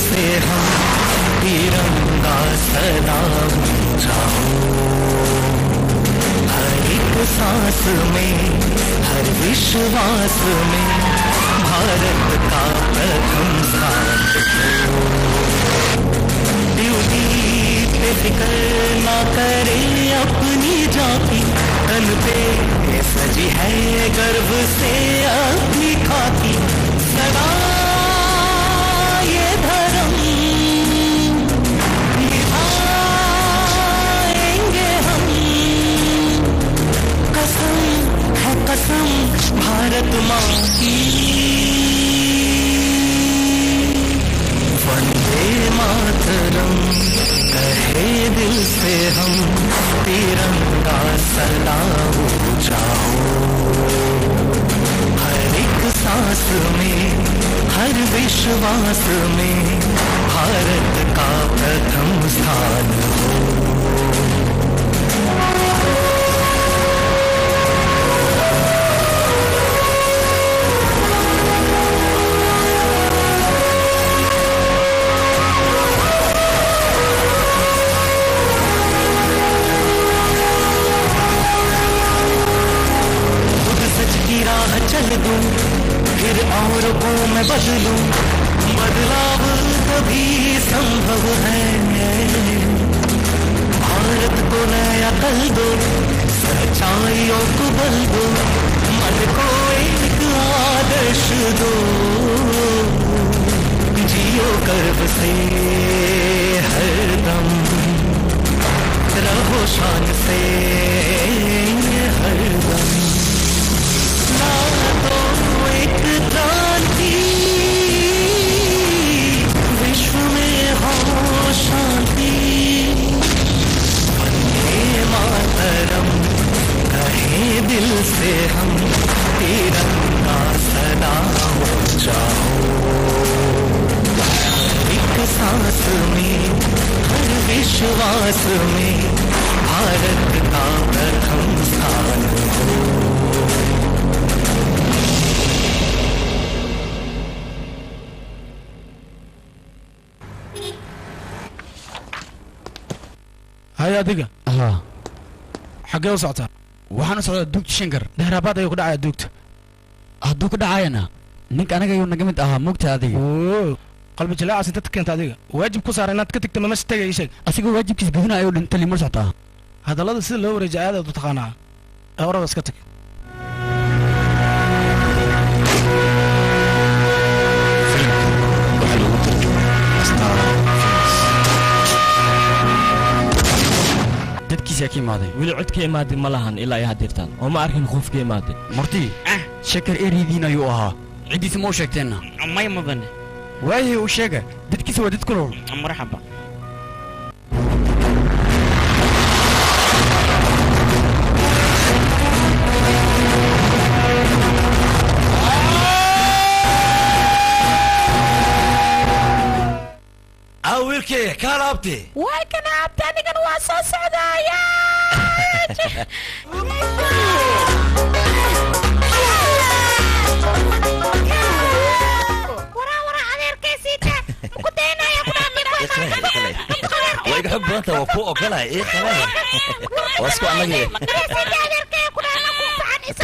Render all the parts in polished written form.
से हम तिरंगा सदा ऊंचा हो। हर एक सांस में हर विश्वास में भारत का प्रथम स्थान हो। ड्यूटी पे फिक्र ना करे अपनी जाति, तन पे सजी है गर्व से अपनी खाकी। सदा ये धर्म निभाएंगे हम, कसम है कसम भारत माँ की। वंदे मातरम कहे दिल से हम, तिरंगा सदा ऊंचा हो। हर एक सांस में हर विश्वास में भारत का प्रथम स्थान हो। चल दूं फिर और को मैं बदलूं, बदलाव कभी संभव है। भारत को नया कल दो, सच्चाइयों को बल दो, मन को एक आदर्श दो। जियो गर्व से हरदम, रहो शान से हरदम। तो एक क्रांति विश्व में हो शांति। वंदे मातरम कहे दिल से हम, तिरंगा सदा ऊंचा हो। हर एक सांस में हर विश्वास में भारत का प्रथम स्थान हो। هيا دقة حقي وسعتها وحنا صعد دوكت شنكر دهرابات أيوك دعاية دوكت هدوك دعاينا نك أنا جاي ونجمت موقت هذه قلب جلاء ستتك أنت هذه واجب كسر أنا تكتك تمام ستة شيء أسيق واجب كيس بدنا أيوة أنت اللي مرسعتها هذا لا تصير لو رجع هذا تتخانع أورا بس كتك dadkiisa ka imaaday wili cod ka imaaday ma lahan ilaa ay hadirtaan oo ma arkin qof ka imaaday marti shakar eridiin ayuu ahaa cidiisa ma u sheegteenna may mudane waaye uu sheega dadkiisa waa dad kulul marxaba awilkee ka laabtay way kana abta anigan waa soo socdaaya wara adeerkaysiita ku deenaya way ka xog badan tahay ku ogolay kale wasku anagii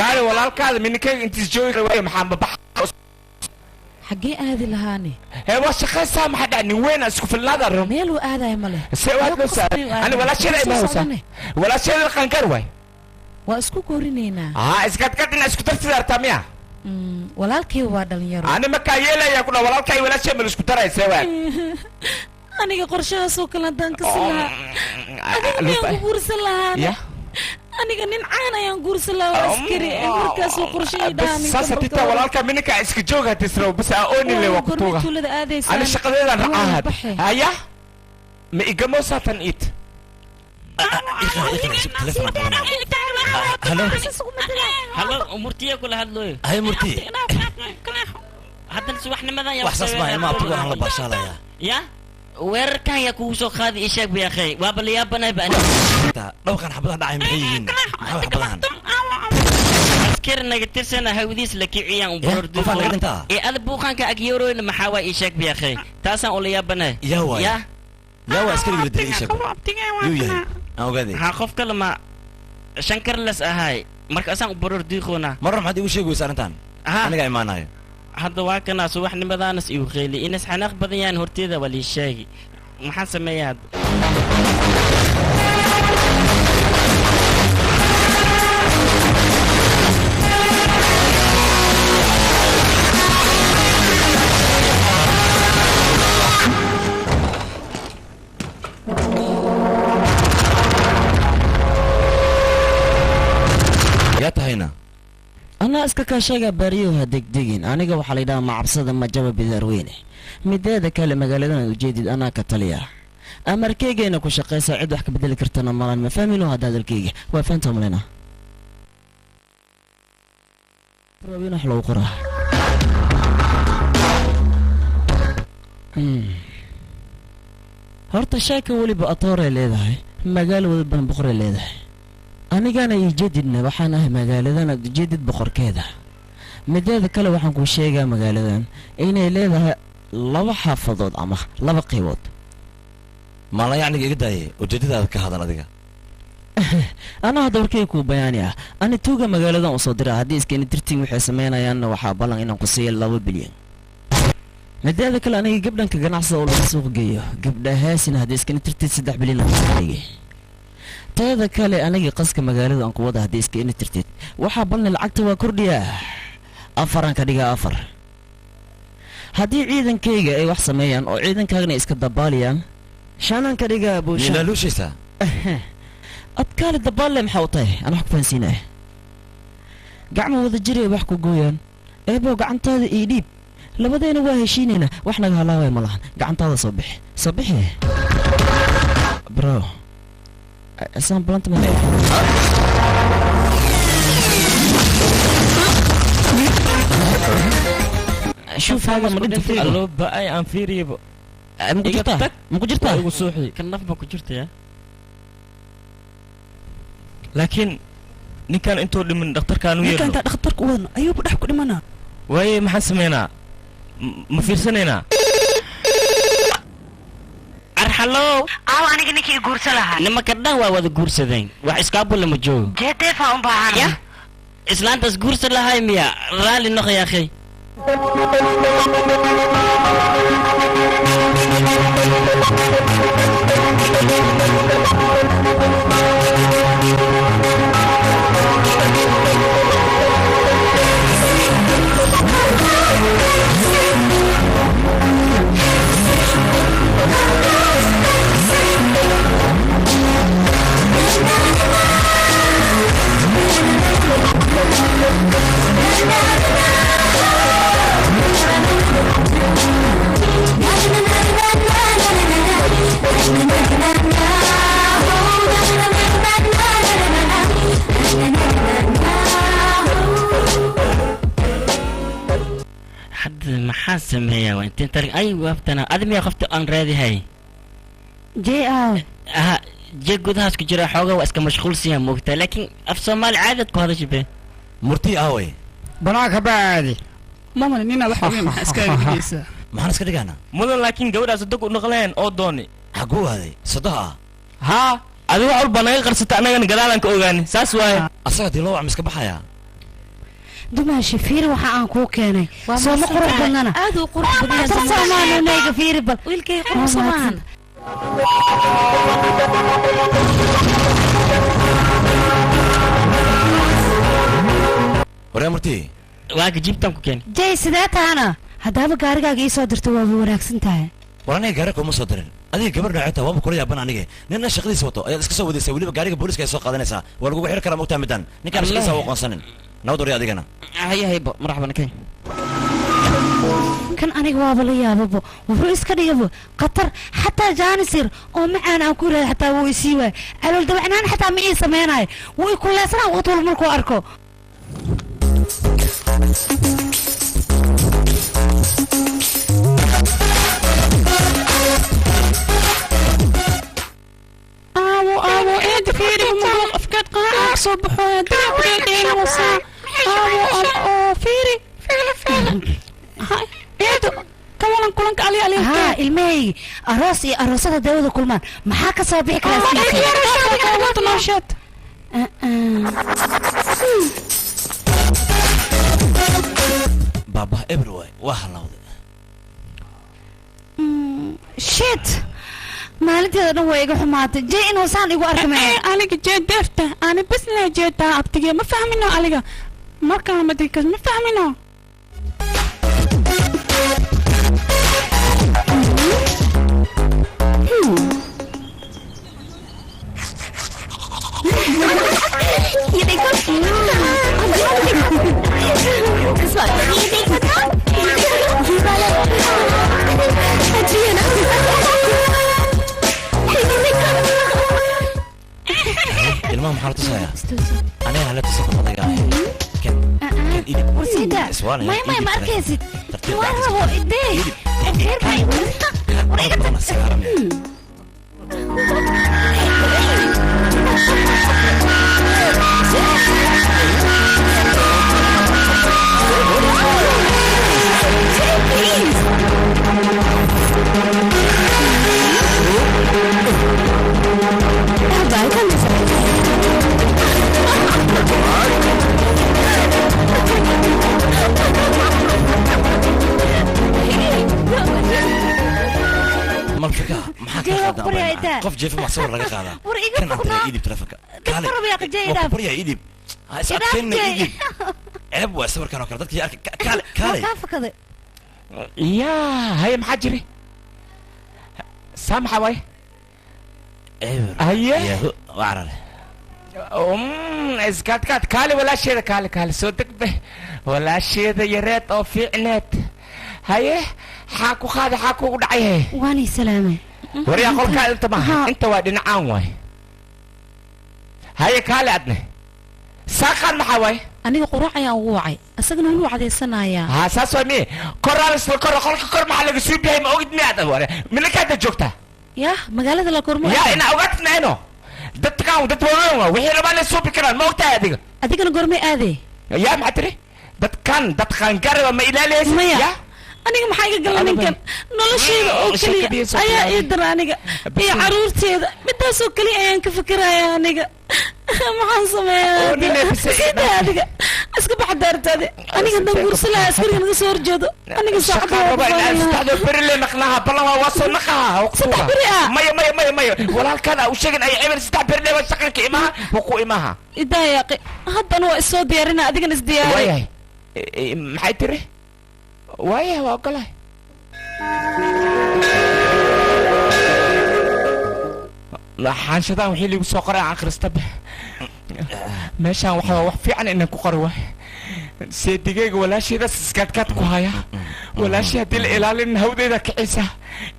kaale walaalkaada minikay intiis joogi way maxaan babax حقي هذه لهاني هي وش خاصة ما حد عني وين اسكو في النظر ميلو هذا يا مله سواد نفسه انا ولا شيء ما هو ولا شيء القنقروي واسكو كورينينا اسكت كدنا اسكو تفسير تاميا walaalkay waa dhalinyaro ani ma ka yeelaya kuna walaalkay wala shay isku taray sawad aniga qorshaha soo kala danka sila adiga guursan lahaa aniga nin caan ayaan guursan lahaa askari markaas uu qorshaydaan saasatita walaalka minka iska jooga tisro bas aoni le waqtuga ani shaqadeedan raahad haya ma igamo saatan it هلا أمورتي كل هاللوي هاي مرتي هذا السواحنا ماذا يا وحصص معي ما أطلع على باشالة يا ويركا يا كوسو خذ إيشك يا أخي وابل يا بنا بأنا لو كان حبضان داعي محيين حبضان askari naga tirsana hawdiis la kiciyaan u bordo qofaan laga dhintaa ada buuqanka agyoroyna maxaa waa ii sheeg biyaakhay taasaan ula yaabana yaa waa askariga la dilay ii sheeg yuu yahay aan ogaaday ha qof kale ma shankarlas ahay marka asaan u borordiiqoona marra maxaad igu sheegi weysa arrintan aniga imaanayo hadda waa kana subaxnimadaanas igu qeeli inas xanaaq badan yaan horteeda waa lii sheegi maxaan sameeyaa yaa tahayna أنا أسكك شيء بريوها دقيقين أنا جو حالي دا مع عبصة ما جاب بذروينه مدة كلمة قالنا الجديد أنا كتليا أمريكي أنا كشقي سعيد وحكي بدل كرتنا مران ما فهمينه هذا الكيجي وفهمتهم لنا ربنا حلو قرا هرت الشاكي ولي بأطار اللي ذا مقال وذبن بخر اللي ذا أنا كان يجددنا وحنا مقالدنا جدد بخور كذا مدة كلا وحنا كل شيء مقالدنا إن لها لو حافظت أما لو قيود ما لا يعني قداي وجدد هذا كهذا ناديك أنا هدور كيكو بيانيا أنا توجا مقالدنا وصدرها هديس كان ترتين وحسمينا يانا وحابلا إنهم قصير لو بليون مدة كلا أنا قبل أنك جناح ولا سوق جيو قبل هاسين هديس كان ترتين 6 بليون هذا كله أنا قصك مقالد أنك وضع هديسك إني ترتيت وحابلنا العقد وكرديا أفران كديجا أفر هدي عيدن كيجا أي وحصة ميان أو عيدن كاغني إسك الدباليان شانان كديجا أبو شان لا لوشيسا أتكال الدبال محوطيه أنا حق فانسيناه قعمة وذا جري وحكو قويان إيبو قعنت هذا إيديب لبدينا واهشينينا وإحنا هلاوي ملان قعنت هذا صبحي برو أسام بلانت من شوف هذا مريض فيه اللو بقى أنفيري مكجرتها وصوحي كان نفبا كجرت يا لكن نكان انتو اللي من دكتور كانوا يرلو نكان دكتور كون أيوب دحكو دمنا واي ما حسمينا ما فيرسنينا أرحلو أنا كنيكي قرص لها نما كده واد قرص ذين وإسكابو لما جو جت فهم بعنا يا إسلام تس قرص لها ميا رالي نخ يا أخي حد محاسم هي وانت ترى أي وقتنا أدمي خفت أن رادي هاي جي جي جود هاس كجرا حوجا واسك مشغول سيا موقتها لكن أفصل عادتك هذا شبه مرتي أوي بناك بعدي ماما نينا لحظة حسكاي ما حنسك دقانا مدن لكن جودة صدق ونقلين أو دوني حقو هذه صدقها ها أدو أول بناي قرصت أنا قلالك أوغاني ساس واي أصلا دي لو عمسك بحيا دماشي فير وحا أنكو كيني سو ما قرح بدنا هذا قرح بدنا سمان ونيجا فير بل ويلكي قرح سمان وريا مرتي واك جبتم كوكين جاي سيدات أنا هدابا قارقا قيسو درتو وابو وناكسن تاهي وراني قارقا وما صدرين أدي قبر نوعيتها وابو كوريا بنا نيجي نينا شغلي سوتو اسكا سو ودي سوي لي قارقا بوليسكا يسوق قادنيسا ولغو خير كلام وقتها مدان نكان شغلي سو قنصنين نودر يا ديغنا هيا مرحبا كين كان أنا قوابل يا بابا وفريس كده قطر حتى جانسير أو معنا أقول حتى هو يسيوه على الدوعنان حتى معي سميناي ويكون لا سنة وطول ملكو أركو أو إنت فيري مقوق أفكاد قاع صبحوا دابرين وصا balanka ali ali ها المي أراس أراسات داود كلمان ما حاك صبيح كلاس بابا ابرواي وهلاوده شيت maalinteeda dhan waa iga xumaatay jee inuu saan igu arkay aniga jee deefta ani bas la jeeta abtiga ma fahmino aliga marka ma dikas ma fahmino المهم حارته سايا أنا هلا تصدق مضيقة كان إيدي ورسيدة ما أركيسي وانا هو إيدي غير ما مرفقة محاكا قف جيف مع صور لقى هذا كان عم تلاقي إيدي بترفقة كالي وكبريا إيدي سأبتلنا إيدي عيب وأصور كانوا كردتك يا كالي يا هاي محجري سامحة وي هيا يا وعرله اسكات كالي ولا شيء كالي صدق به ولا شيء يا ريت او في عناد هاي حاكو خاد حاكو دعيه واني سلامة وريا قول كالي انت ما انت وادنا عام واي هاي كالي عدنا ساقن محاوي aniga qurac ayaan ugu wacay asagana wuu cadeysanayaa ha saas waa mi koraal soo kor kor maxaa laga soo bixay ma ogid miyaad hore milka aad joogtaa ya magaalada la kormo ya ina ogaatnayno dadka waa wixii rabaa la soo bixiraan ma ogtaa adigana gormay aade ya ma tiri dadkan garaba ma ilaaliyay ya aniga maxaa iga galan ninkan nolosheeda oo kaliya ayaa ii dara aniga iyo caruurteeda midaas oo kaliya ayaan ka fikirayaa aniga maxaan sameeyaa sida adiga iska bax daartaade aniga dan gursala askariga naga soo horjeedo aniga saacada berle naqnaha balama waa soo naqaha waqtiga maya walaalkan u sheegin ay cimir saddex berle waa shaqanka imaha wuxuu imaha idaayaqi haddana waa isoo diyaarina adigana is diyaari waayay maxay tiri waayay waa ogolay xaanshadan wixii lagu soo qoray akhrista meeshaan waxaa wax fiican inaan ku qori waay seedigayga walaasheedaas iskaadkaad ku haya walaashii haddii la ilaalin hawdeeda kicisa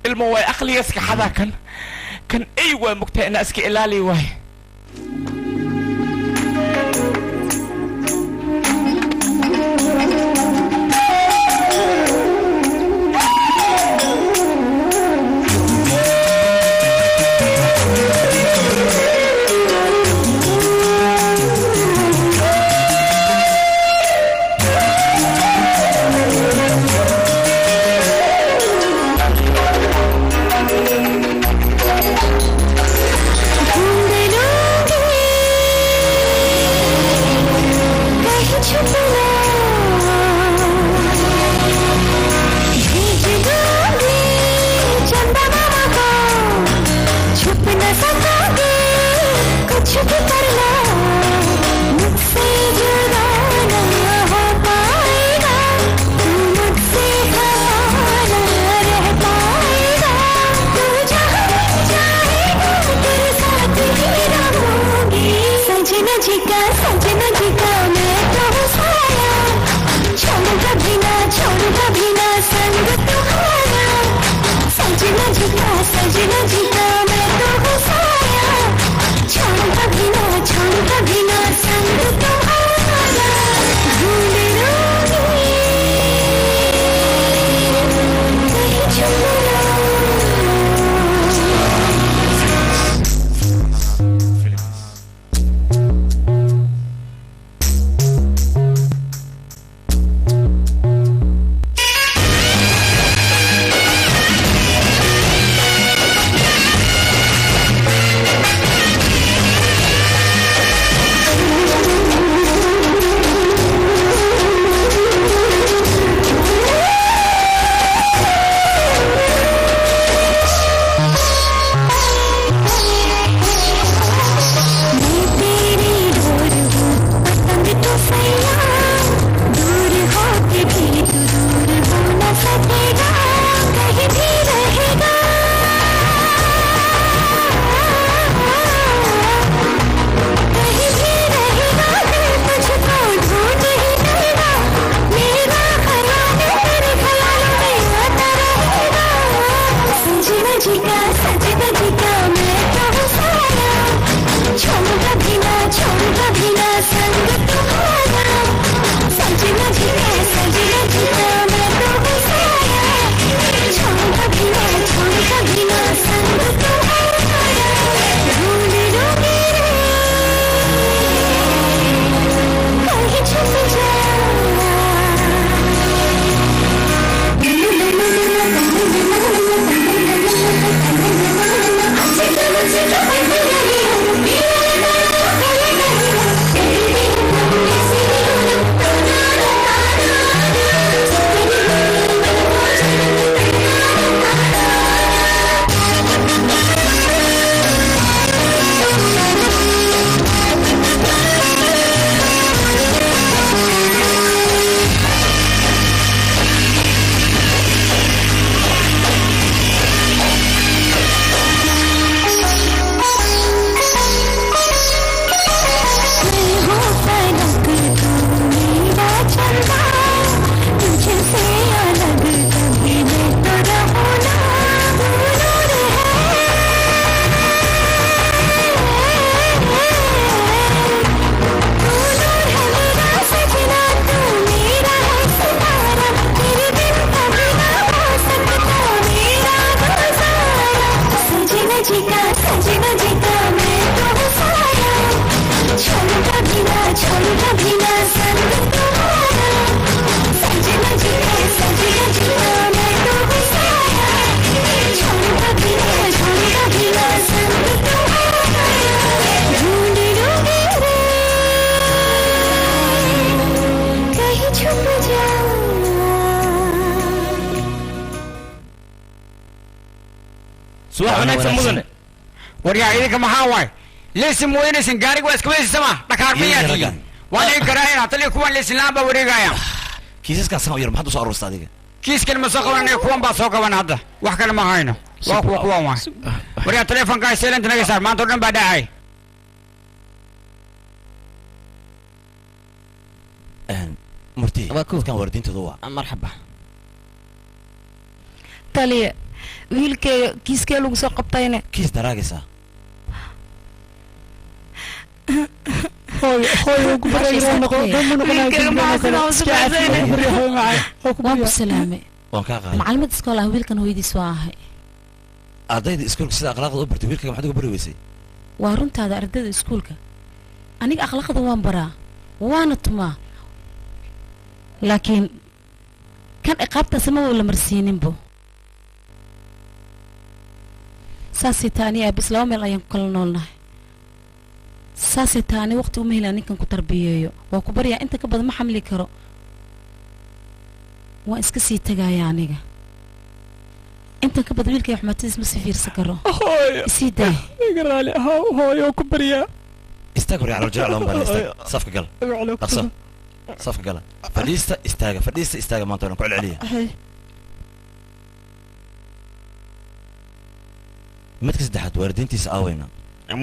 ilmo way aqliga iska xadaa kan ay waa mugtaa inaa iska ilaali waay waryaa idinka maxaa waay leesin mooyanaysan gaariga waa iska weysasama dhakaar mayaadii waan ii garaayana taliya kuwan leesin laan baa wareegaya kiisaskaan san u yar maxaad u soo aruursta adiga kiiskan ma soo qabanaya kuwan baa soo qaban hadda wax kale ma hayno waa kuwa kuwan waay waryaa teleefonkaa seelanta naga saar maanta o dhan baa dhacay murti dadkan waalidiintooda waa marxaba taliya wiilkeega kiiskee lagu soo qabtayne kiis daraagaysaa waan ku salaamay waan kaa qaaday macallimad iskool ah wiilkan hooyadiis waa ahay ardayda iskuulka sida akhlaaqda u bartay wiilkaga maxaad uga bari weysay waa runtaada ardayda iskuulka aniga akhlaaqda waan baraa waana tumaa laakiin kan ciqaabtaasi maba la marsiininbo saasay taani aabis laba meel ayaan ku kala noolnahay saasay taani waqti uma helaa ninkan ku tarbiyeeyo waa ku baryaa inta ka badan ma xamli karo waan iska sii tagaaya aniga intan ka badan wiilkay xumaatadiis ma sii fiirsan karo isii daa iga raali ahaa hooyo ku baryaa istaag hore calool jirac looma baran istaag safka gal dhaqso safka gala fadhiista istaaga maanta waan ku celceliya midka saddexaad waalidiintiisa aaweyna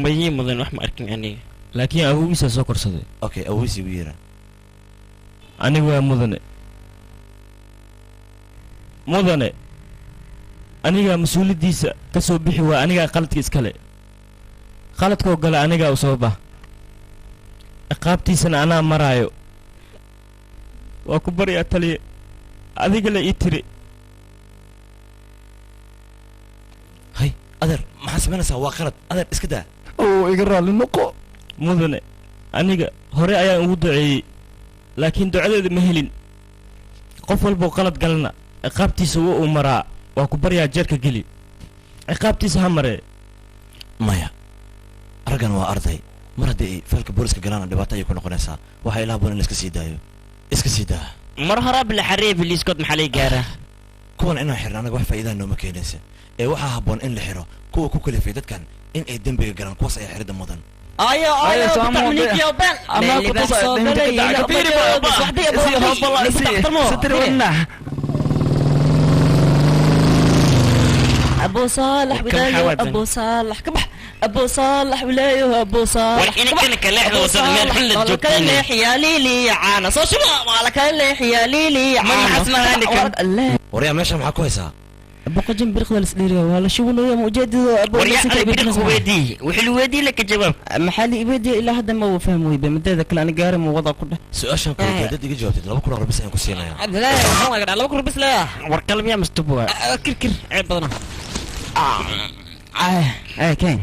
mayii mudan wax ma arkin aniga laakiin awowgiisaa soo korsaday okay awowgiisii ugu yeera anigu waa mudane anigaa mas-uuliyaddiisa ka soo bixi waa anigaa qaladka iskale qaladkoo gale anigaa u sababa ciqaabtiisana anaa maraayo waa ku baryaa taliya adiga la ii tiri hay adeer maxaa samaynaysaa waa qalad adeer iska daa oo iga raalli noqo mudane aniga hore ayaan ugu duceeyey laakiin ducadeeda ma helin qof walboo qalad galana ciqaabtiisa waa uu maraa waa ku baryaa jeerka geli ciqaabtiisa ha maree maya raggan waa arday mar haddii ay falka booliska galaana dhibaato ayay ku noqonaysaa waxaa ilaa boon in la iska sii daayo iska sii daa mar horaa bila xarriya biliiskood maxaa lay gaaraa kuwan inaan xirna anaga wax faa'iidaa nooma keenaysa ee waxaa habboon in la xiro kuwa ku kalifay dadkan in ay dembiga galaan kuwaas ayaa xirida mudan ayo أبو صالح ولايه أبو صالح كبح أبو صالح ولايه أبو صالح وإنك كلك لحظة وصل من حل الجبين كلح يا ليلي عانا صو شبا مالك كلح يا ليلي عانا من حسنا عندك وريا ماشي معاك كويسة أبو قجم بريخ السديريا ولا شو ولا مجدد أبو وريا بريخ ودي وحلو ودي لك جواب محلي إبدي إلا هذا ما هو فاهم ويبي من ذاك أنا قارم ووضع كله سؤال شان كل جدد يجي جوابتي لو بكره بس أنا كوسينا يا لا هو قاعد لو بكره بس لا وركلم يا مستبوع كر عيب بدنا كين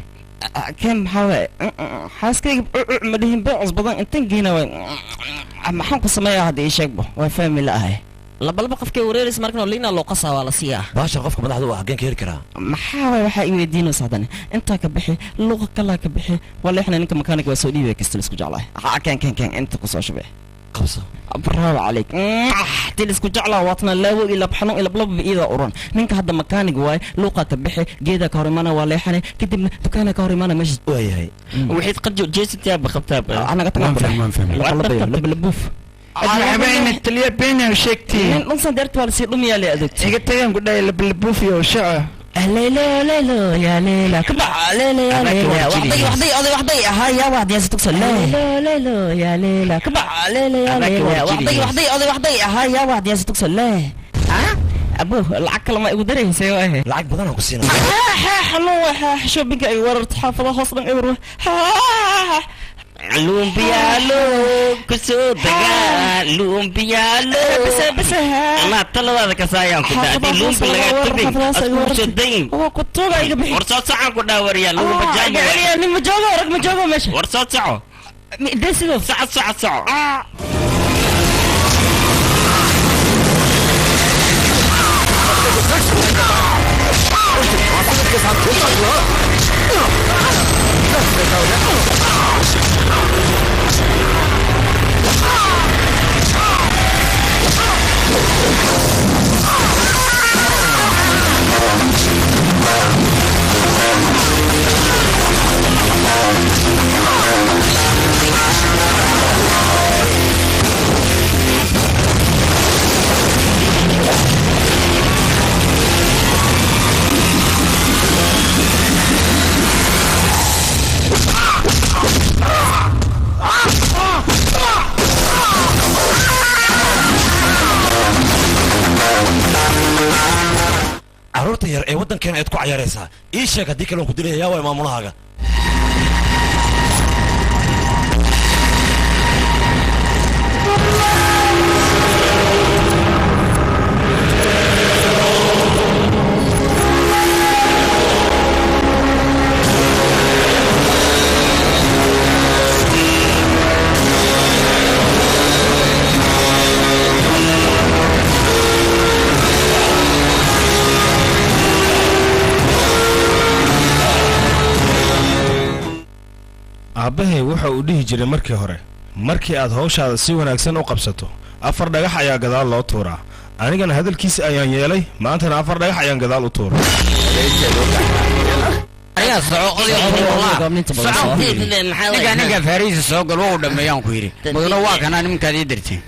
كين محاوي حاسكي مدهين بعض بدن انت جينا maxaan ku sameeyaa hadda ii sheegbo waa fahmi la'ahay labalaba qofkii wareeris markana liina loo qasaa waa la siiyaa baasha qofka madaxda waa xageen ka heli karaa maxaa waay waxaa ii weydiinaysa haddana intaa ka bixi luqa kalaa ka bixi wala ixna ninka makaanig waa soo dhiibaya kasta laisku jeclahay keen inta ku soo shubay qabso bravo عليك تي اسكو جعلا واتنا لاو الى بحنو الى بلب ايدا اورن نينكا هدا مكانيق واي لوقا كبخي جيدا كهرمانا وليحني كدب دكانا كهرمانا مش وايهي وحيد قد جيست يا بخبتاب انا قلت ما فهم لب لبوف انا حبايبي التليه بيني وشيكتي نص دارت ولا سي دمي يا ادت قلت لهم قد لب لبوف يا وشعه ليلى ليلى يا ليلى كبع ليلى يا ليلى وحدي هاي يا واحد يا ستك ليلى ليلى يا ليلى كبع ليلى يا ليلى وحدي هاي يا واحد يا ستك ليلى ها ابوه العك لما يقدر يسوي العك بدنا كسينا حلو شو بك اي ورد حافظه خاصه ايوه لوم بيالو كسو دغا لوم بيالو بس ما طلب هذا كسايا كدا لوم بلا تبي اسكو دين هو كنتوغا يغبخي ورصوت ساعه كدا وريا لوم بجاي يعني مجوغا رق مجوغا ماشي ورصوت ساعه دسلو صعد عرورتي يا إيه ودن كان يتقع يا ريسها إيش يا كديك لو كدري يا وما مناها aabbahay waxa uu dhihi jiray markii hore markii aad hawshaada si wanaagsan u qabsato 4 dhagax ayaa gadaal loo tuuraa anigana hadalkiisa ayaan yeelay maantana 4 dhagax ayaan gadaal u tuuray ayaa ninka fariisa soo gal wuu dhameeyaan ku yiri mudana waa kana nimankaad ii dirtay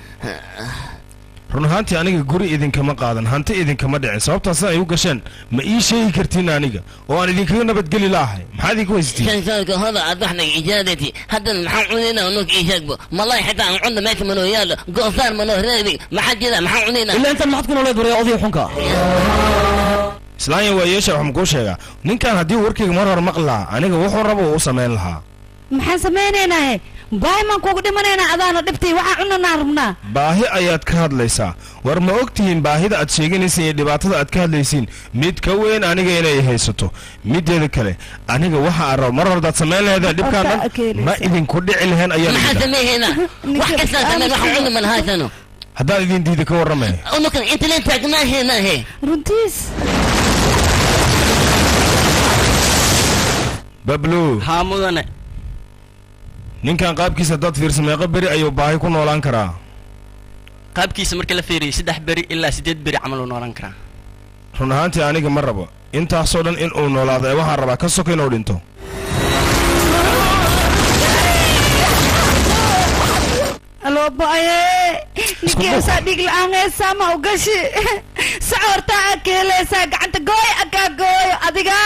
run ahaantii aniga guri idinkama qaadan hanti idinkama dhicin sababtaas ay u gasheen ma ii sheegi kartiin aniga oo aan idinkaga nabadgeli laahay maxaad idinku haystiin كان هذا أضحنا إجادتي حتى محاولنا ونوك إيجابه ما الله حتى عندنا ماك منو يالا قصار منو هريبي ما حد كذا محاولنا إلا أنت ما حتكون أولاد وريا أضيع حنكا islaanya waa yeesha waxaan kuu sheegaa ninkan haddii warkayga mar hore maqlaa aniga wuxuu rabo u samayn lahaa maxaan samaynaynaa baahimaan kuugu dhimanaynaa adaana dhibtay waxaan cunanaa rabnaa baahi ayaad ka hadlaysaa war ma ogtihiin baahida aad sheeganaysiin iyo dhibaatada aad ka hadlaysiin mid ka weyn aniga inay haysato mideeda kale aniga waxa aan rabo mar hordaad samayn laheedeen dhibkaan dhan ma idinku dhici lahayn ayaan maxaa sameeyna wax kasta sameey waxaan cunna ma lahaysano haddaan idin diida ka warramay unukan inta leen taagnaaheena he runtiis bablu haa mudane ninkan qaabkiisa haddaad fiirsa meeqa beri ayuu baahi ku noolaan karaa qaabkiisa marka la fiiriyo 3 beri ilaa 8 beri camal uu noolaan karaa run ahaantii aniga ma rabo intaasoo dhan in uu noolaado ee waxaan rabaa ka soka inuu dhinto alo baaye ninkeesa dhig la'aanaysaa ma ugashi sacortaa akeeleysaa gacanta gooy akaa gooyo adiga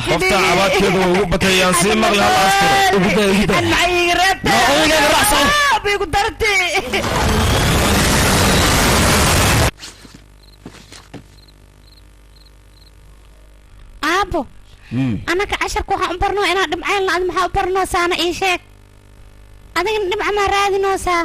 qofta cabaadkeedu ugu batay yaan sii maqli hal astiro an maxay reebta bigu darti aabo anaka casharka waxaan u barnoo inaan dhimcayn la-ad maxaa u barnoo saana ii sheeg adigana dhibca maa raadinoosaa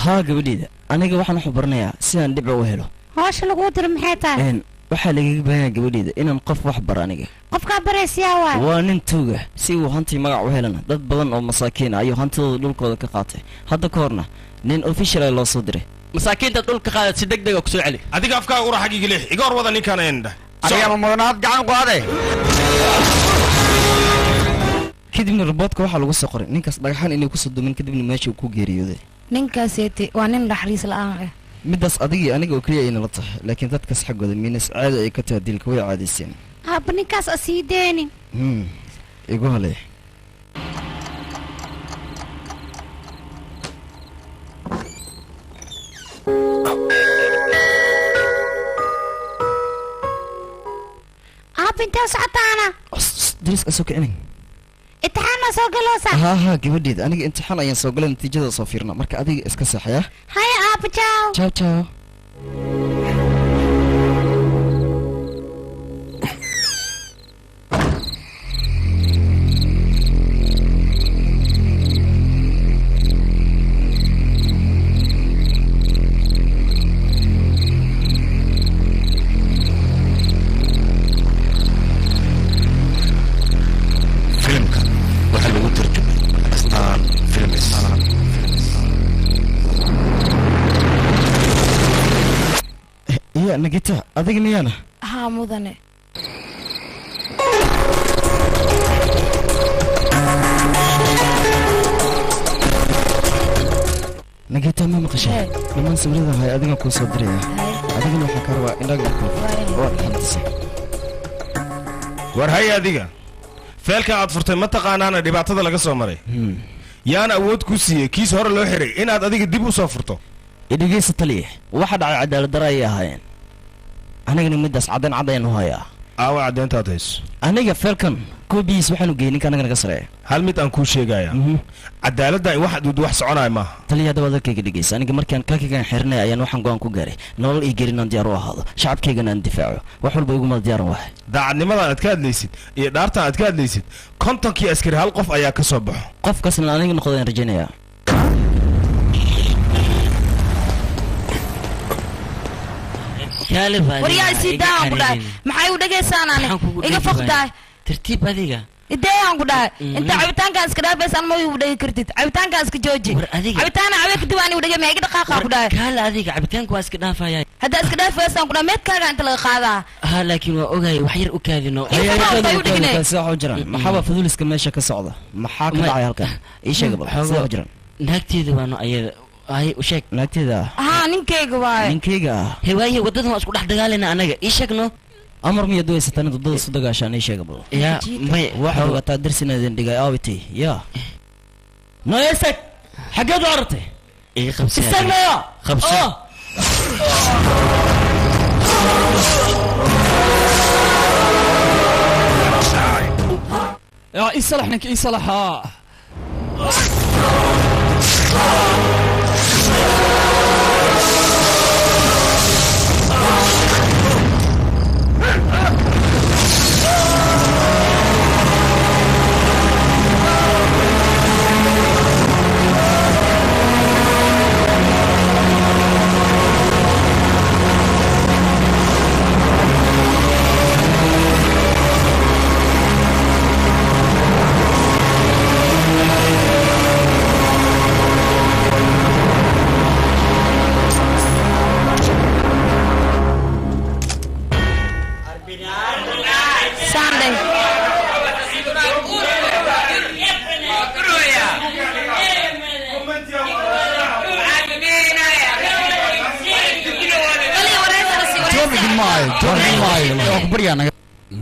haa gabadheeda aniga waxaan wax u baranayaa sidaan dhibca u helo hawsha laguu diro maxay tahay waxaa lagaga baahanyaa gabadheeda inaan qof wax bar aniga qofkaa baraysiyaa waay waa nin tuuga si uu hantii magac u helana dad badan oo masaakiin ah ayuu hantidooda dhulkooda ka qaatay hadda ka horna nin official ah loo soo diray masaakiinta dhulka qaadad si degdeg ah ku soo celi adiga afkaaga ura xagiga leex iga hor wada ninkaan ayndha adiga mudanaad gacan qaade kadibna roboodka waxaa lagu soo qoray ninkaas dhagaxan inay ku soo dumin kadibna meesha uu ku geeriyooday ninkaaseti waa nin naxariis la'aan ah midaas adigii aniga oo keliya ayna la tahay laakiin dadkaas xaggooda miinas caadi ay ka tahay dilka way caadayseen haba ninkaas asii deenin igu halay intee socotaana dariska soo kicinin imtixaan ma soo galoosa haa gabadheed aniga imtixaan ayaan soo galay natiijada soo fiirna marka adiga iska seexaya haya aaba ciao ciao waxaa lagu tarjumay astaan nagita adiga miyana haa mudane nagita ma maqashay niman sawirada hay adiga ku soo diraya adigana waxa ka rabaa indhaga ku oo xantisa war hay adiga feelka aad furtay ma taqaanaana dhibaatada laga soo maray yaan awood ku siiyey kiis hore loo xiray inaad adiga dib u soo furto idhigeysa taliye waxa dhacay cadaalad darro ayay ahaayeen anigana middaas caddayn u hayaa aawa caddayntaad hayso aniga feelkan koobiyiis waxaanu geeyey ninka anaga naga sareeya hal mid aan kuu sheegaya cadaaladda in wax soconaya maaha taliya haddaba adalkayga dhegeysa aniga markaan kaakigan xirnay ayaan waxaan go-aan ku gaaray nolol ii gelin aan diyaar u ahaado shacabkaygana aan difaaco wax walba iguma diyaaran wahay daacadnimadan aad ka hadlaysid iyo dhaartan aad ka hadlaysid kontonkii askari hal qof ayaa ka soo baxo qofkaasna aniga noqdaan rajaynayaa waryaa sii daaan ku dhahay maxay u dhageysaan ani iga foqtahay tartiib adiga ideeyaan ku dhahay inta cabitaankaan iska dhaafaysan ma u dhagi kartid cabitaankaan iska jooji cabitaana cabe kadib aan u dhagay ma iga dhaqaaqa ku dhahay kaala adiga cabitaanku waa iska dhaafaya hadda iska dhaafaysan ku dhahay meedkaaga inta laga qaadaa ha laakiin waa ogahay wax yar u kaadino soo jiraan maxaa fuduliska meesha ka socda maxaa ka dhacay halkan ii sheeg bal soo jiraan naagteeda waano ayada ay u sheeg naagteeda haa ninkeyga waaye ninkeyga hewaaye wadada waa isku dhex dagaalina anaga ii sheegno amar miya duwaysatan wadada isu dagaashaan ii sheega bal ya may waxa ogataa darsineedin dhigay aawitay ya noyesek xageed u aragtay ii qabsi istagnayo qabsi يا يصلح لك يصلح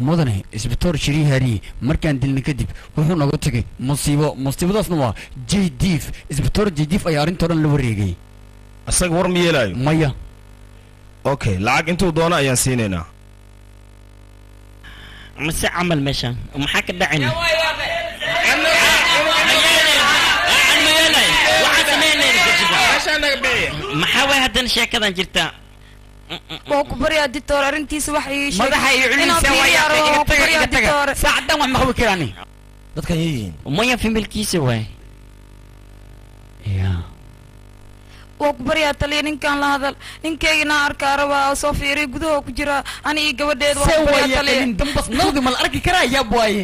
mudane isbitoor shirii haariye markaan dilna kadib wuxuu naga tegay musiibadaasna waa jdiif isbitoor jdiif ayaa arrinta dhan la wareegay asaga war ma yeelaayo maya okay lacag intuu doono ayaan siinaynaa mase camal meeshaan maxaa ka dhacayna maxaa way haddana sheekadan jirtaa waa ku baryaa ditoor arrintiisa wax ii sheeg madaxa iyo culihiisa waa iga taga saacadan wax ma qabi karaani dadkan yihiin maya familkiisa waay ya waa ku baryaa taliya ninkaan la hadal ninkaygina arkaa rabaa soo fiiriy gudaha ku jira ani iyo gabadheed waa ku baryaa taliya dambas nawdi ma la arki karaa yaa booye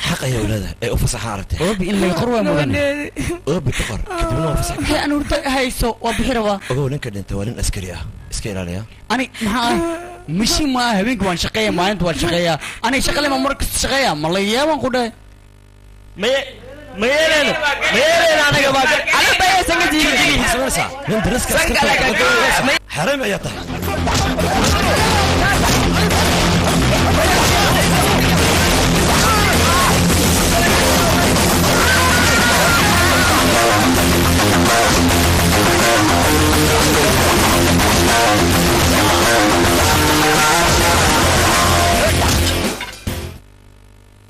حق يا ولادها اي افصح عرفتي اوبي ان لي قروه مدن اوبي تقر كتبنا افصح هي انا ورد هايسو وبخيروا اوه لينك انت ولين عسكري اسكيل عليها انا مشي ما هبينك وان شقيه ما انت وان شقيه انا شغله ما مركز شقيه ما لا يابان قده ما يلين انا قبل على بيا سنجي سمسا من درسك حرام يا طه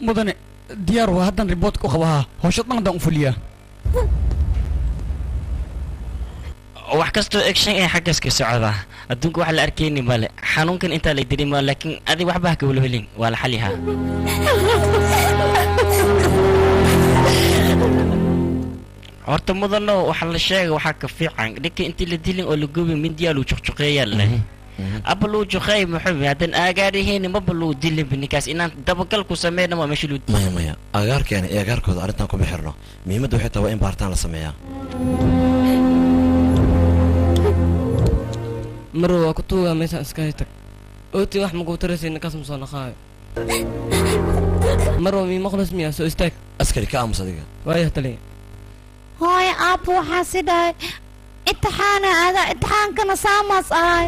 مدن ديار وهدن ريبوت كو قبها هوشد نقدان فوليا wax kasto action ee xaggas ka socda adduunka wax la arkeyni male xanuunkan inta la dirimo laakiin adi waxba ka wala helin wala xaliha horta mudano waxa la sheegay waxa ka fiican dhika intii la dilin oo la gubin min diyaal uu chuqchuqeeyay leh ablu juqay muxuu hadan aagaariheen ma balu dilin binikaas inaan dabagal ku sameeyna ma meesha maya agaarkeena ee agaarkooda arintan ku bixirno muhiimadu waxay tahay in baartaan la sameeyaa marwa waa ku tuugaa meeshaan iska haytag ooti wax makuu taraysa ninkaas ma soo naqaayo marwa mii maqlas miyaa soo istaag askari ka aamus adiga waayah taliya hooy aabbo waxaa si dhahay imtixaana aadaa imtixaankana saamaas ahay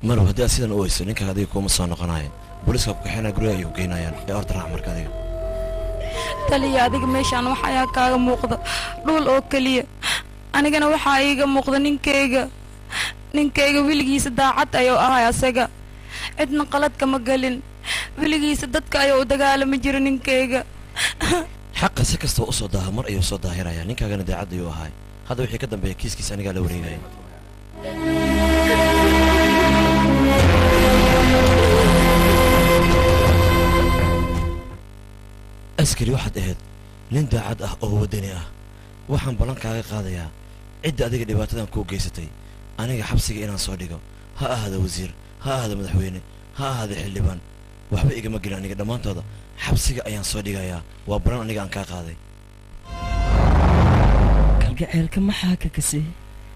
marwa haddii aad sidan u weyso ninkaa adiga kuuma soo noqonayo booliiska ku kaxeynaya guriga ayay u geynayaan ee orda raac marka adiga taliya adiga meeshaan wax ayaa kaaga muuqda dhul oo keliya anigana waxaa iiga muuqda ninkayga weligiisa daacad ayuu ahay asaga cidna qalad kama gelin weligiisa dadka ayuu u dagaalami jira ninkayga xaqa si kastaba u soo daaha mar ayuu soo daahiraya ninkaagana daacad ayuu ahay hadda wixii ka dambeeya kiiskiisa anigaa la wareegaya askari waxaad ahayd nin daacad ah oo waddani ah waxaan ballan kaaga qaadayaa cidda adiga dhibaatadan kuu geysatay aniga xabsiga inaan soo dhigo ha ahaada wasiir ha ahaada madaxweyne ha ahaada xildhibaan waxba igama gelin aniga dhammaantooda xabsiga ayaan soo dhigayaa waa ballan aniga aan kaa qaaday kalgaceelka maxaa ka kasay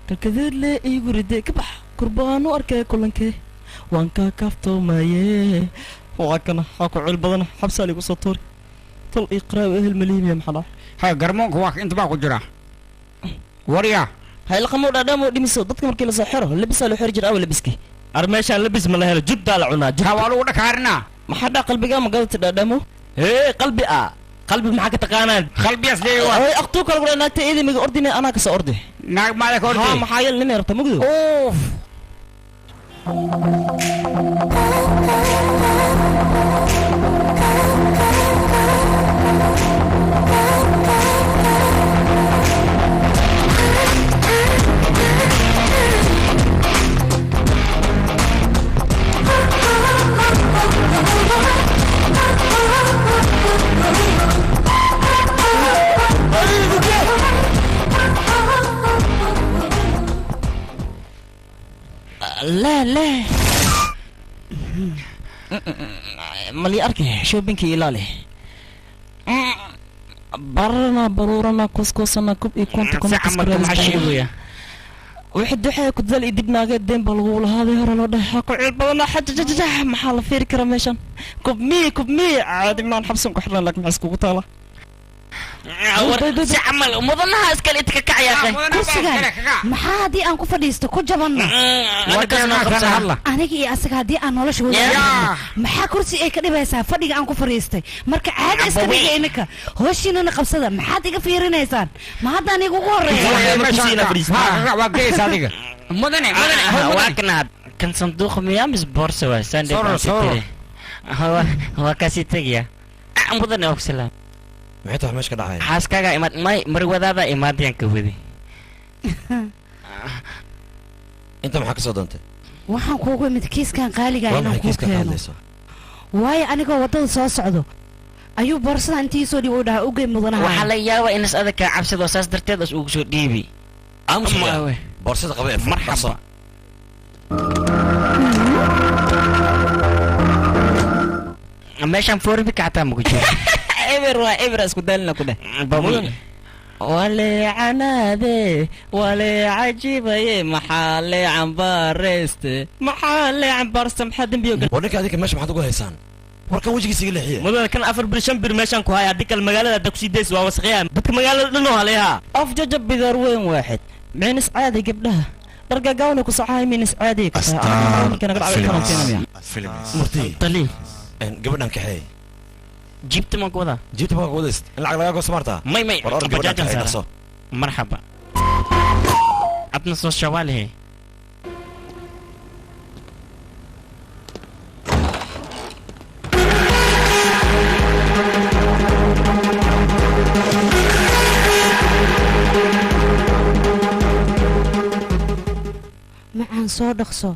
kalkadeed lee iigu ridee ka bax kurbaanu arkay kulankee waan kaa kaaftoomaye waa kana haa ku cil badana xabsaa ligu soo tuuri tol ii qaraaw ehel maliimiya maxaa hay garmoonka waa inta baa ku jira warya haylaqamo dhaadhaamo dhimiso dadka markii la soo xiro labisaa loo xiri jira awa labiski ar meeshaan labis ma la helo jubdaa la cunaa ha waa lagu dhakaarinaa maxaa dhaa qalbigaa magadata dhaadhaamo qalbi qalbi maxaa ka taqaanaan qalbiyaas leeyo waa ay aqtuu kala gura naagta eedimiga ordine anaa kasoo ordi naag maada ka ordi maxaa yeel nin rabta mugdo uuf لا مالي أركي شو بنكي إلالي برنا برورنا كوسكوسنا كوب يكون تكون كسكريا وحد حي كنت ذل يدبنا قد دين بالغول هذا هرا لو ده حقو عيب بدنا حج محل فير كرميشن كوب مي عادي ما نحبسهم كحرنا لك معسكو قطالة عمل مضنها اسكاليتك كعيا kursigan maxaa haddii aan ku fadhiisto ku jabanno aniga iyo asaga haddii aan nolosha wada maxaa kursi ay ka dhibaysaa fadhiga aan ku fadhiistay marka caadi iska dhiga ininka hooshiinana qabsada maxaad iga fiirinaysaan ma hadda aniga ugu horreeya واكنا كان صندوق ميامس بورصة وساندي هو كاسي تجيا مدن أوكسلا maxay tahay meesha ka dhacay xaaskaaga imaad may marwadaada imaadiyaan ka wadi inta maxaa ka soo doontay waxaan kuugu imid kiiskan qaaliga inaan kuu keeno waayo anigoo waddada soo socdo ayuu boorsada intii soo dhiib u dhaha ugey mudanaha waxaa la yaabaa inas adag kaa cabsado saas darteed as ugu soo dhiibi boorsada qaba ee marxaba meeshaan foorbi kactaa maku jiro إبر اسكو دالنا كده ولا عنادي ولا عجيبة محل عنبارست محل عنبارست محد بيوقع ورنك هذيك ماشي محد يقول هيسان وركان وجهي سيقول لي مدن كان أفر برشام برماشان كوهاي هذيك المقالة دكسي ديس ووسخيها دك مقالة لنو عليها أفجج بذروين واحد من سعادة قبلها رجع قاونك وصحاي من سعادة كان فيلم مرتي طلي قبلنا كحي جبت ما قوضة جبت ما قوضست العقل لا سمرتها مي بجاجة سارة مرحبا أتنص الشوالي هي macaan soo dhaqso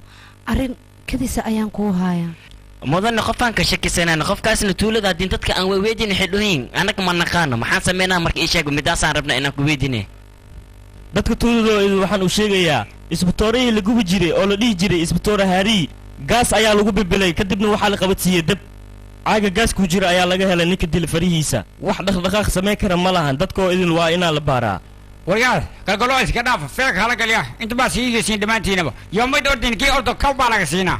arrin kadisa ayaan kuu haayaa مدن قفان كشكي سنة قف كاسن تولد هادين تدك أن ويدين حلوين أنا كمان نقانا محن سمينا مرك إيشاق ومداسان ربنا إنك ويدينه dadka tuulada waxaan u sheegayaa isbitooradii lagu jiray oo la dhihi jiray isbitoora haari gaas ayaa lagu bilbilay kadibna waxaa la qabadsiiyey dab caaga gaas ku jira ayaa laga helay ninka dil farihiisa wax dhaqdhaqaaq samayn kara ma lahan dadkoo idil waa inaa la baaraa waryaal galgalo iska dhaafa feerka hala galya inta baa siigaysiin dhammaantiinaba yoomid ordin kii ordo kaw baa laga siinaa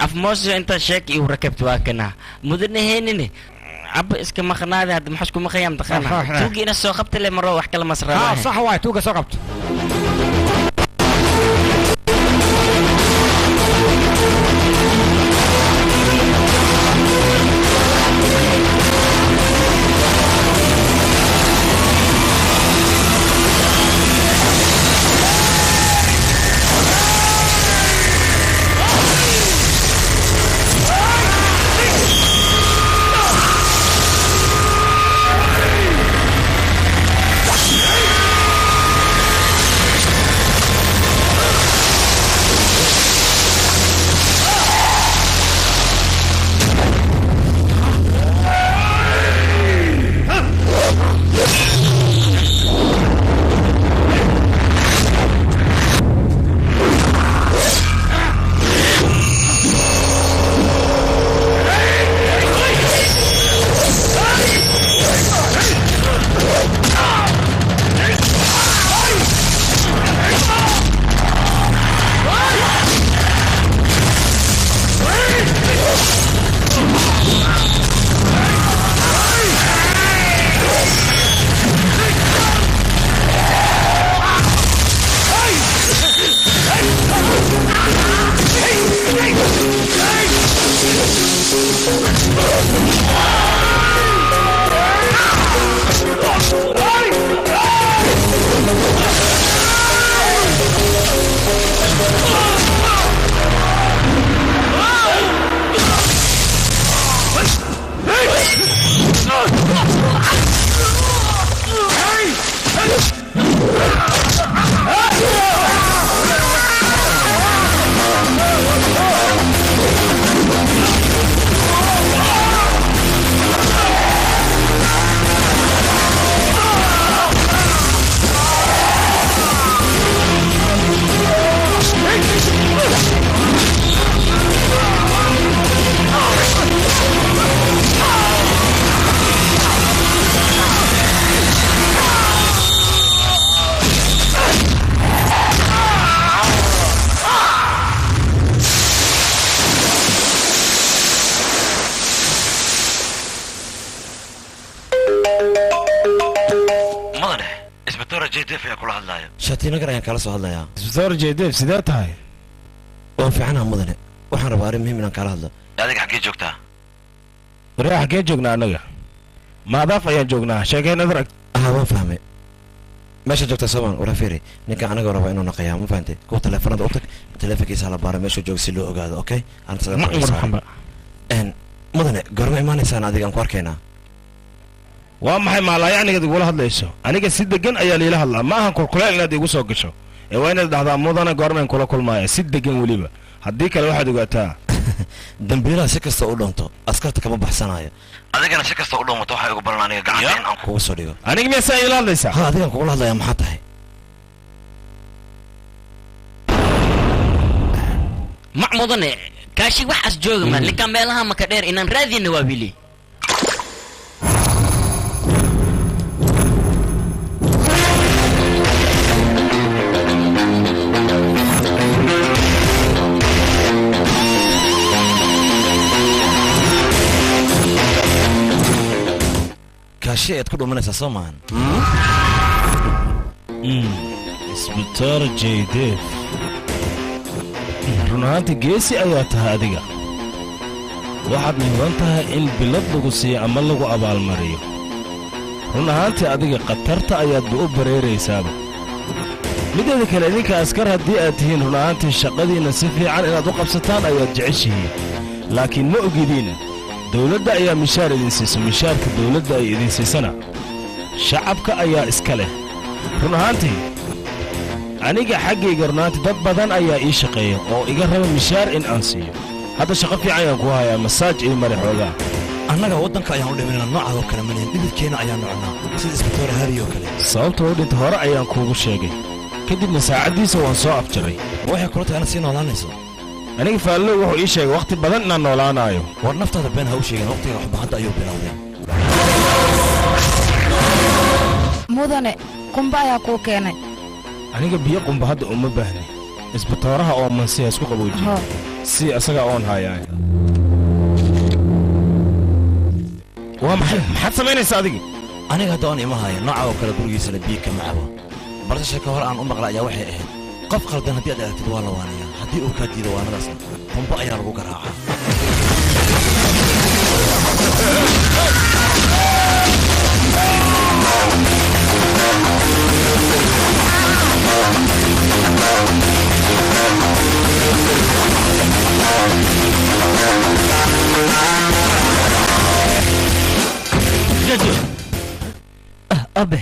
afmoosyo inta sheek iyo rakabtu waa kana mudanaheenine abba iska maqnaade hadda maxaa isku maqayaa mtaqaana tuugi ina soo qabta le maro wax kala masraa sax waay tuuga soo qabto shatiinagar ayaan kala soo hadlayaa isbitaal jeedef sidee tahay waan fiicanaha mudane waxaan rabaa arrin muhiim inaan kala hadlo adiga xaggee joogtaa waryaa xaggee joognaa annaga maadaaf ayaan joognaa sheekeen adrag waan fahmay meesha joogtaa soomaan warafeeri ninka anaga rabaa inuu naqayaa ma fahantay kuwa taleefanada u tag taleefankiisa la baara meeshuu jooga si loo ogaado okay mudane goorma imaanaysaan adiga aan ku arkaynaa waa maxay maalaayacnigaad igula hadlayso aniga si degan ayaa liila hadlaa ma ahan kulkuleel inaad igu soo gasho ee waa inaad dhahdaa mudane goormayn kula kulmaaya si degan weliba haddii kale waxaad ogaataa dambiilaha si kasta u dhunto askarta kama baxsanaayo adigana si kasta u dhumato waxay ugu baran aniga gacanta in aan kugu soo dhigo aniga miyaa saa iila hadlaysaa ha adigaan kugula hadlayaa maxaa tahay mac mudane kaashi waxaas jooga man ninkaan meelaha maka dheer inaan raadiyna waa wili kaashi ayaad ku dhumanaysaa soo maahan isbitaal jeydef run ahaantii geesi ayaa tahay adiga waxaad mudan tahay in bilad lagu siiyo ama lagu abaalmariyo run ahaantii adiga khatarta ayaadba u bareeraysaaba mideeda kale idinka askar haddii aad tihiin run ahaantii shaqadiinna si fiican inaad u qabsataan ayaad jeceshihiin laakiin ma ogidiina dawladda ayaa mishaar idin siisa mishaarka dawladda ay idin siisana shacabka ayaa iska leh run ahaantii aniga xaggayga runaanti dad badan ayaa ii shaqeeya oo iga raba mishaar in aan siiyo hadda shaqo fiican ayaan ku hayaa masaaj iyo mari xoogaa annaga waddanka ayaan u dhiminaa noocaadoo kale malihin dhibidkeenna ayaan noconaa sida isbitoore haari oo kale sababta u dhinta hore ayaan kuugu sheegay kadibna saacaddiisa waan soo afjaray waxay kula tahay inaad sii noolaanayso aniga faallow wuxuu ii sheegay wakhti badan inaan noolaanaayo war naftaada been ha u sheegin wakhtiga waxba hadda ayuu bilowday mudane qumba ayaa kuu keenay aniga biyo qumba hadda uma baahnay isbitooraha oo mansiya isku qaboojiya si asaga oon hayaay waa maxaad samaynaysaa adiga aniga hadda oon ima haya nooca oo kale gurigiisana biyo kama cabo balse sheeko hore aan u maqla ayaa waxay ahayd qof qaldan haddii aad aragtid waa la waanayaa haddii uu kaa diido waanadaasna qumbo ayaa lagu garaacaa abe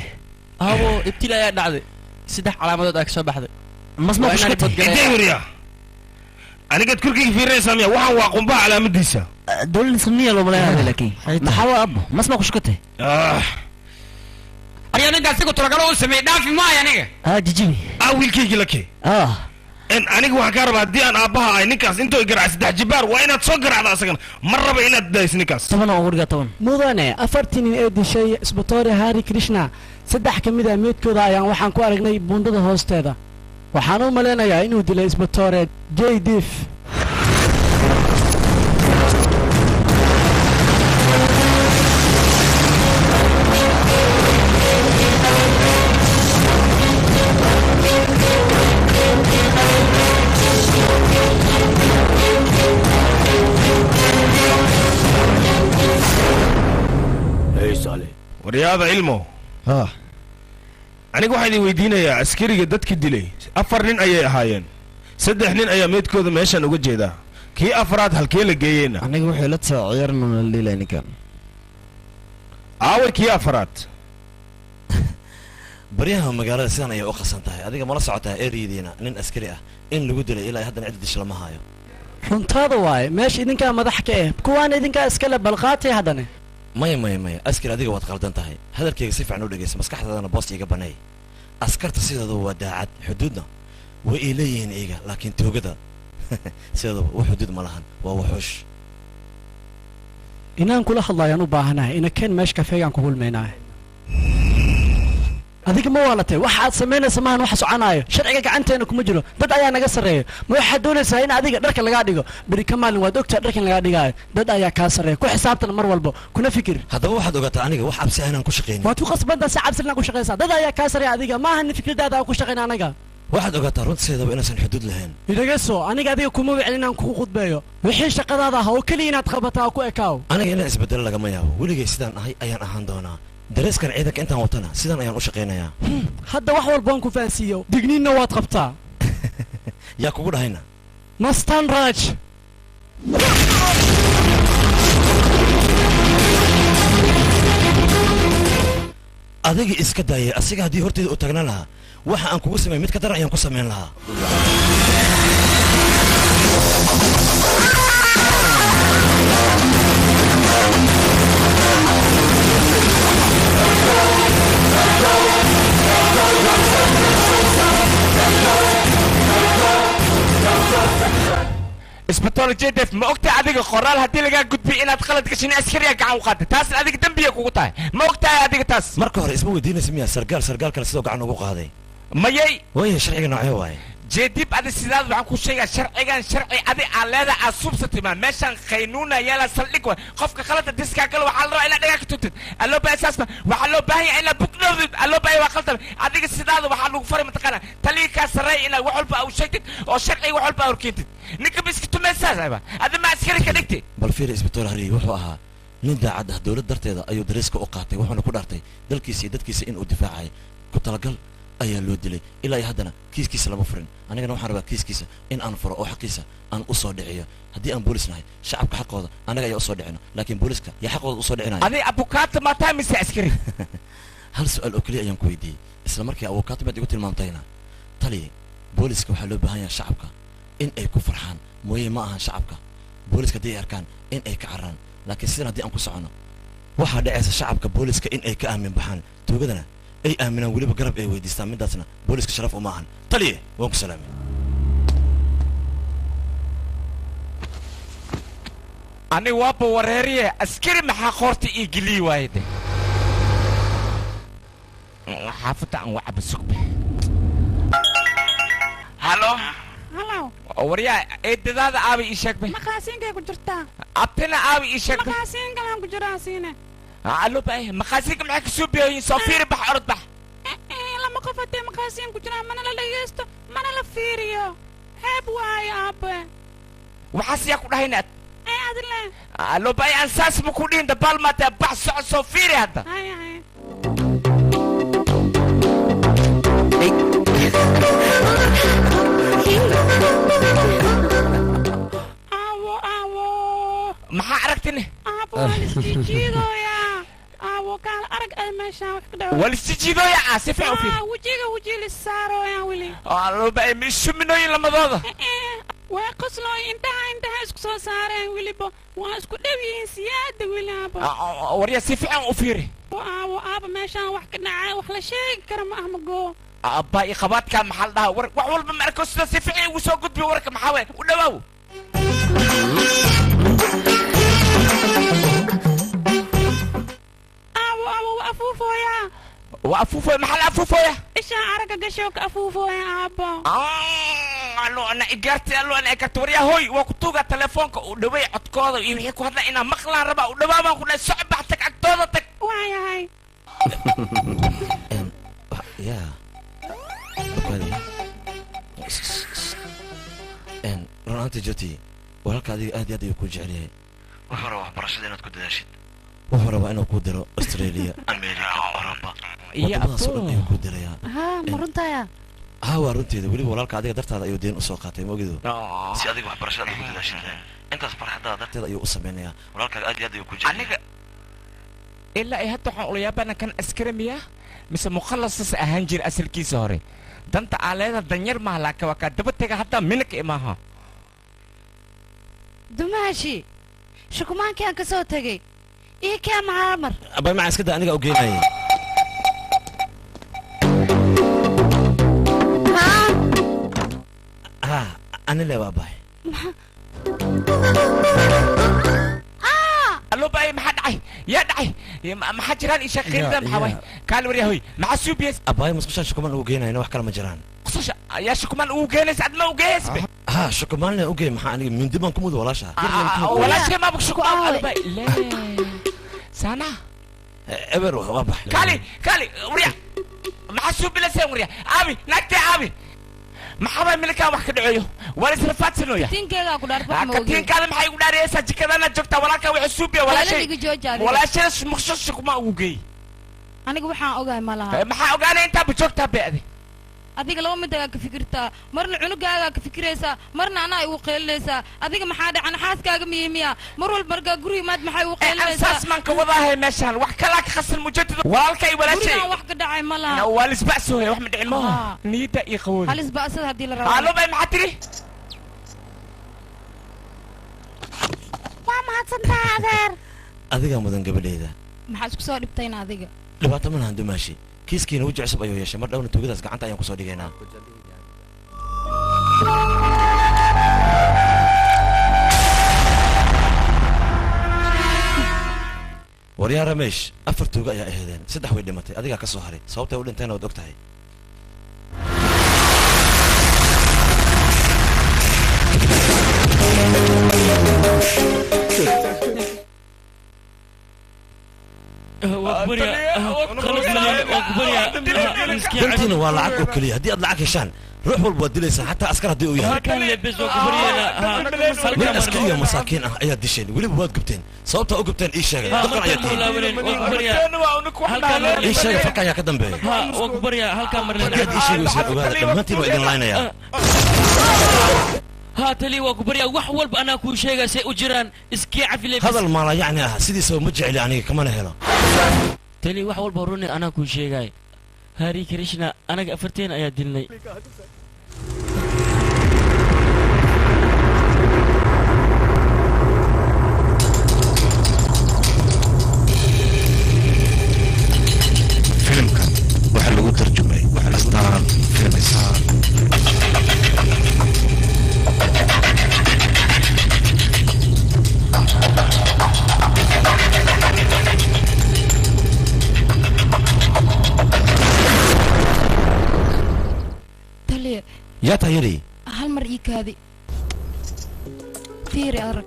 abo ibtila ayaa dhacday 3 calaamadood ayaa ka soo baxday masma ku shaqeeyaa anigaad kurkayga fiirinaysaa miya waxaan waa qumbaha calaamadiisa dowladda ismiya loo maleeyaa laakiin maxaa waa abo masma ku shaqatay ariya ninka asigu turagalo u sameeyay dhaafi maayo aniga jijibi wiilkaygii lake aniga waxaan kaa rabaa haddii aan aabbaha ahay ninkaas intoo garaac 3 jibaar waa inaad soo garaacda asagana mar raba inaad dayso ninkaas 10 oo wariga 10 mudane 40 nin ee dishay isbitoore Hari Krishna 3 ka mid ah meedkooda ayaan waxaan ku aragnay buundada hoosteeda waxaan u maleynayaa inuu dilay isbitoore Jaydeep waryaada ilmo aniga waxaan idin weydiinayaa askariga dadka dilay 4 nin ayay ahaayeen 3 nin ayaa meedkooda meeshan uga jeedaa kii afraad halkee la geeyeyna aniga waxay la tahay ciyaarna la leeyahay ninkan aaway kii afraad baryaha magaalada sidan ayay u qasan tahay adiga mala socotaa ereydina nin askari ah in lagu dilay ilaa haddana cid dish lama hayo runtaada waaye meesha idinkaa madax ka ah kuwaan idinkaa iskale balqaatay haddana maya askari adiga waad qaldan tahay hadalkayga si fiican u dhegaysa maskaxdaadana boos iga baneey askarta sideedaba waa daacad xuduudna way ay leeyihiin iyaga laakiin toogada sideedaba wax xuduud ma lahan waa waxuush inaan kula hadlayaan u baahanahay ina keen meesha kafeegaan ku hulmaynahay adiga ma waalatay waxa aad samaynaysa maahan waxa soconaayo sharciga gacanteena kuma jiro dad ayaa naga sarreeya ma waxaad doonaysaa in adiga dharka lagaa dhigo beri ka maalin waad ogtaa dharkan lagaa dhigaayo dad ayaa kaa sarreeya ku xisaabtan mar walba kuna fikir haddaba waxaad ogaataa aniga wax cabsi aanan ku shaqaynin waad ku qasbantaa si cabsi inaan ku shaqaysaa dad ayaa kaa sarreeya adiga maaha nin fikradaada aan ku shaqayn anaga waxaad ogaataa runtiseedaba inaysan xuduud lahayn idagaso aniga adiga kuma wicin inaan kugu khudbeeyo wixii shaqadaada ah oo keliya inaad qabataa ku ekaaw aniga inaan isbedelo lagama yaabo weligay sidaan ahay ayaan ahaan doonaa dareeskan ciidanka intaan watana sidan ayaan u shaqaynayaa hadda wax walba aan ku fahansiiyo digniinna waad qabtaa yaa kugu dhahayna mastan raj adiga iska daayay asiga haddii horteeda u taagnaan lahaa waxa aan kugu sameyn mid ka daran ayaan ku samayn lahaa isbitoor Jaydeep ma ogtahay adiga qoraal haddii lagaa gudbiyo inaad qalad gashin askariga gacan u qaadda taas adiga dambiya kugu tahay ma ogtahay adiga taas marka hore isma weydiinaysa miyaa sargaal kale sidoo gacan ugu qaaday mayay waya sharciga noocee waaye Jaydeep adi sidaad waxaan ku sheegaa sharcigan sharci adi aan leedahay aad subsatimaa meeshaan qaynuuna yaala saldhig wa qofka qalada diskaa galo waxaa la rabaa inaad dhagaa ka tuntid alloo baa asaasma waxaa loo baahan yahay inaad bugdhowdid alloo baahan waa qaldan adiga sidaada waxaa lagu faray mataqaana talii kaa sarreeya inaad wax walba u sheegtid oo sharciga wax walba horkeentid ninka biski tumaysaasaba adi ma askari ka dhigtay bal fiiri isbitoor Hari wuxuu ahaa nin daacad ah dowlad darteeda ayuu dareeska u qaatay wuxuuna ku dhaartay dalkiisa iyo dadkiisa inuu difaacayo ku talagal ayaa loo dilay ilaa haddana kiiskiisa lama furin anigana waxaan rabaa kiiskiisa in aan furo oo xaqiisa aan u soo dhiciyo haddii aan boolis nahay shacabka xaqooda anaga ayaa u soo dhicino laakiin booliska yaa xaqooda u soo dhicinaya adi abukaata ma tahay mise askari hal su'aal oo keliya ayaan ku weydiiyey isla markii abukaata baad igu tilmaamtayna taliye booliska waxaa loo baahan yahay shacabka in ay ku farxaan mooye ma ahan shacabka booliska haddii ay arkaan in ay ka cararaan laakiin sidan haddii aan ku socono waxaa dhacaysa shacabka booliska in ay ka aamin baxaan tuugadana ay aaminaan weliba garab ay weydiistaan midaasna booliska sharaf uma ahan taliye waan ku salaamay ani waaba wareeriye askari maxaa qoorta ii gelii waayde xaafadda aan wacaba sugbe halo waryaa eedadaada aabi ii sheegbe maqaasiinkay ku jirtaa abtina aabi ii sheegbe maqaasiinkalaan ku jiraa siine allo baay maqaasiinka maxay ka soo beeyin soo fiiri bax orod bax lama qof haddee maqaasiin ku jiraa mana la dhagaysto mana la fiiriyo ceeb waayo aabe waxaas yaa ku dhahaynaad allo baay aan saas ma ku dhihin dabaal maatee bax soco soo fiiri hadda maxaa aragtine waa lisjiidooya si fiican u fiiri wejiga lisaaroya weli allo baay ma isuminooyin lamadooda waa qoslooy intaha isku soo saareen weliba waa isku dhow yihiin siyaada weli aaba warya si fiican u fiiri aaba meeshaan wax ka dhacay wax la sheegi kara ma ah magoo aabba i qabaadkaa maxaa la dhahaa war wax walba ma arko sida si fiican igu soo gudbiyo warka maxaa waye u dhawaaw waa afuufooyaa waa afuufooya maxaa la afuufooya ishaa aragga gashoo ka afuufooya aabbo allo ana igartay allo ana igartay waryaa hooy waa ku tuugaa telefoonka u dhaway codkooda iyo wixii ku hadla inaa maqlaan rabaa u dhawaa baan ku dhahay soco bax tag agtooda tag waayahay yaa run ahaantii joti walaalka adiga aad iyo aad ayuu ku jecel yahay wuxuu rabaa waxbarashada inaad ku dadaashid wuxuu rabaa inuu ku diro australia america oroba wadamadaas oo dhan ayuu ku dirayaa ma runtaya waa runteeda weliba walaalka adiga dartaada ayuu deen usoo qaatay maogido si adiga waxbarashada ku dadaashid intaas farxadaada darteeda ayuu u samaynayaa walaalkaaga aad iyo aad ayuu ku jecel aniga ilaa ay hadda waxaan ula yaabana kan askari miya mise mukhallasas ahaan jira asalkiisa hore danta aaleeda danyar maaha laakiin waa kaa daba tega hadda minaka imaaha dumaashi shukumaankii aan ka soo tegey ii kee maxaa mar abay macaan iska daa aniga u geenayay ani le waa bahay allo baay maxaa dhacay yaa dhacay maxaa jiraan ii shaqeynada maxaa waay kaali waryaa hoy maxaa suubiyes abay musqushaan shukumaan ugu geenayna wax kale ma jiraan qusasha yaa shukumaan ugu geenaysa adma u geeyesbe shukumaan le ugeey maxaa aniga mindi baan ku mudo walaasha walaasha maabuk shukumaan allo baay le sana eber waa bahay kaali waryaa maxaa suubilaseen waryaa aabi naagtee aabi maxaa baa milkaa wax ka dhaceeyo waa la israfaadsanooya katiinkeegaa ku dhaarta wax ma ogeyn katiinkaada maxay ugu dhaariyeysaa jikadana joogtaa walaalkaa waxay suubiya walaashada muqshasha kuma ugu geey aniga waxaan ogahay ma laha maxaa ogaanay intaaba joogtaa be'de adiga laba midaagaa ka fikirtaa marna cunugaagaa ka fikiraysaa marna anaa igu qeelinaysaa adiga maxaa dhacan xaaskaaga miyi miya mar walba markaa guriga maad maxay igu qeelinaysaa saas maan ka wadaahay meeshaan wax kalaa ka khasan mujaddid walaalka iyo walaashay gurigaan wax ka dhacay ma laha waa lisba'sooya wax ma dhicin maaha niyadda iyo qawooda halisba'sada haddii la rabo allo bay maxaa tiri waa mahadsantahay adeer adigaa mudan gabadheyda maxaa isku soo dhibtayna adiga dhibaato ma lahan dumaashi kiiskiina weji cusub ayuu yeeshay mar dhowna tuugadaas gacanta ayaan kusoo dhigaynaa waryaa rameesh 4 tuuga ayaa aheedeen 3 way dhimatay adigaa ka soo haray sababtay u dhintayna waad og tahay dantiina waa lacag oo keliya haddii aad lacag heshaan ruux walba waad dilaysaan xataa askar haddii uu yahay nin askariya masaakiin ah ayaad disheen weliba waad gubteen sababtaa u gubteen ii sheegay dadkan ayaad tihiin ii sheegay farka ayaa ka dambeeya farkaad ii sheegaysaan ogaada dhammaantiin waa idin laynayaa ها تلي وكبريا وح والب أنا كل شيء سيأجران إسكي عفلي هذا المال يعني سيدي سو مجعل يعني كمان هنا تلي وح والب روني أنا كل شيء جاي هاري كريشنا أنا أفرتين أيا دلني فيلم كان وحلو ترجمة أصدار فيلم إسهار تلي يا طيري هالمرة هذه فيري أرك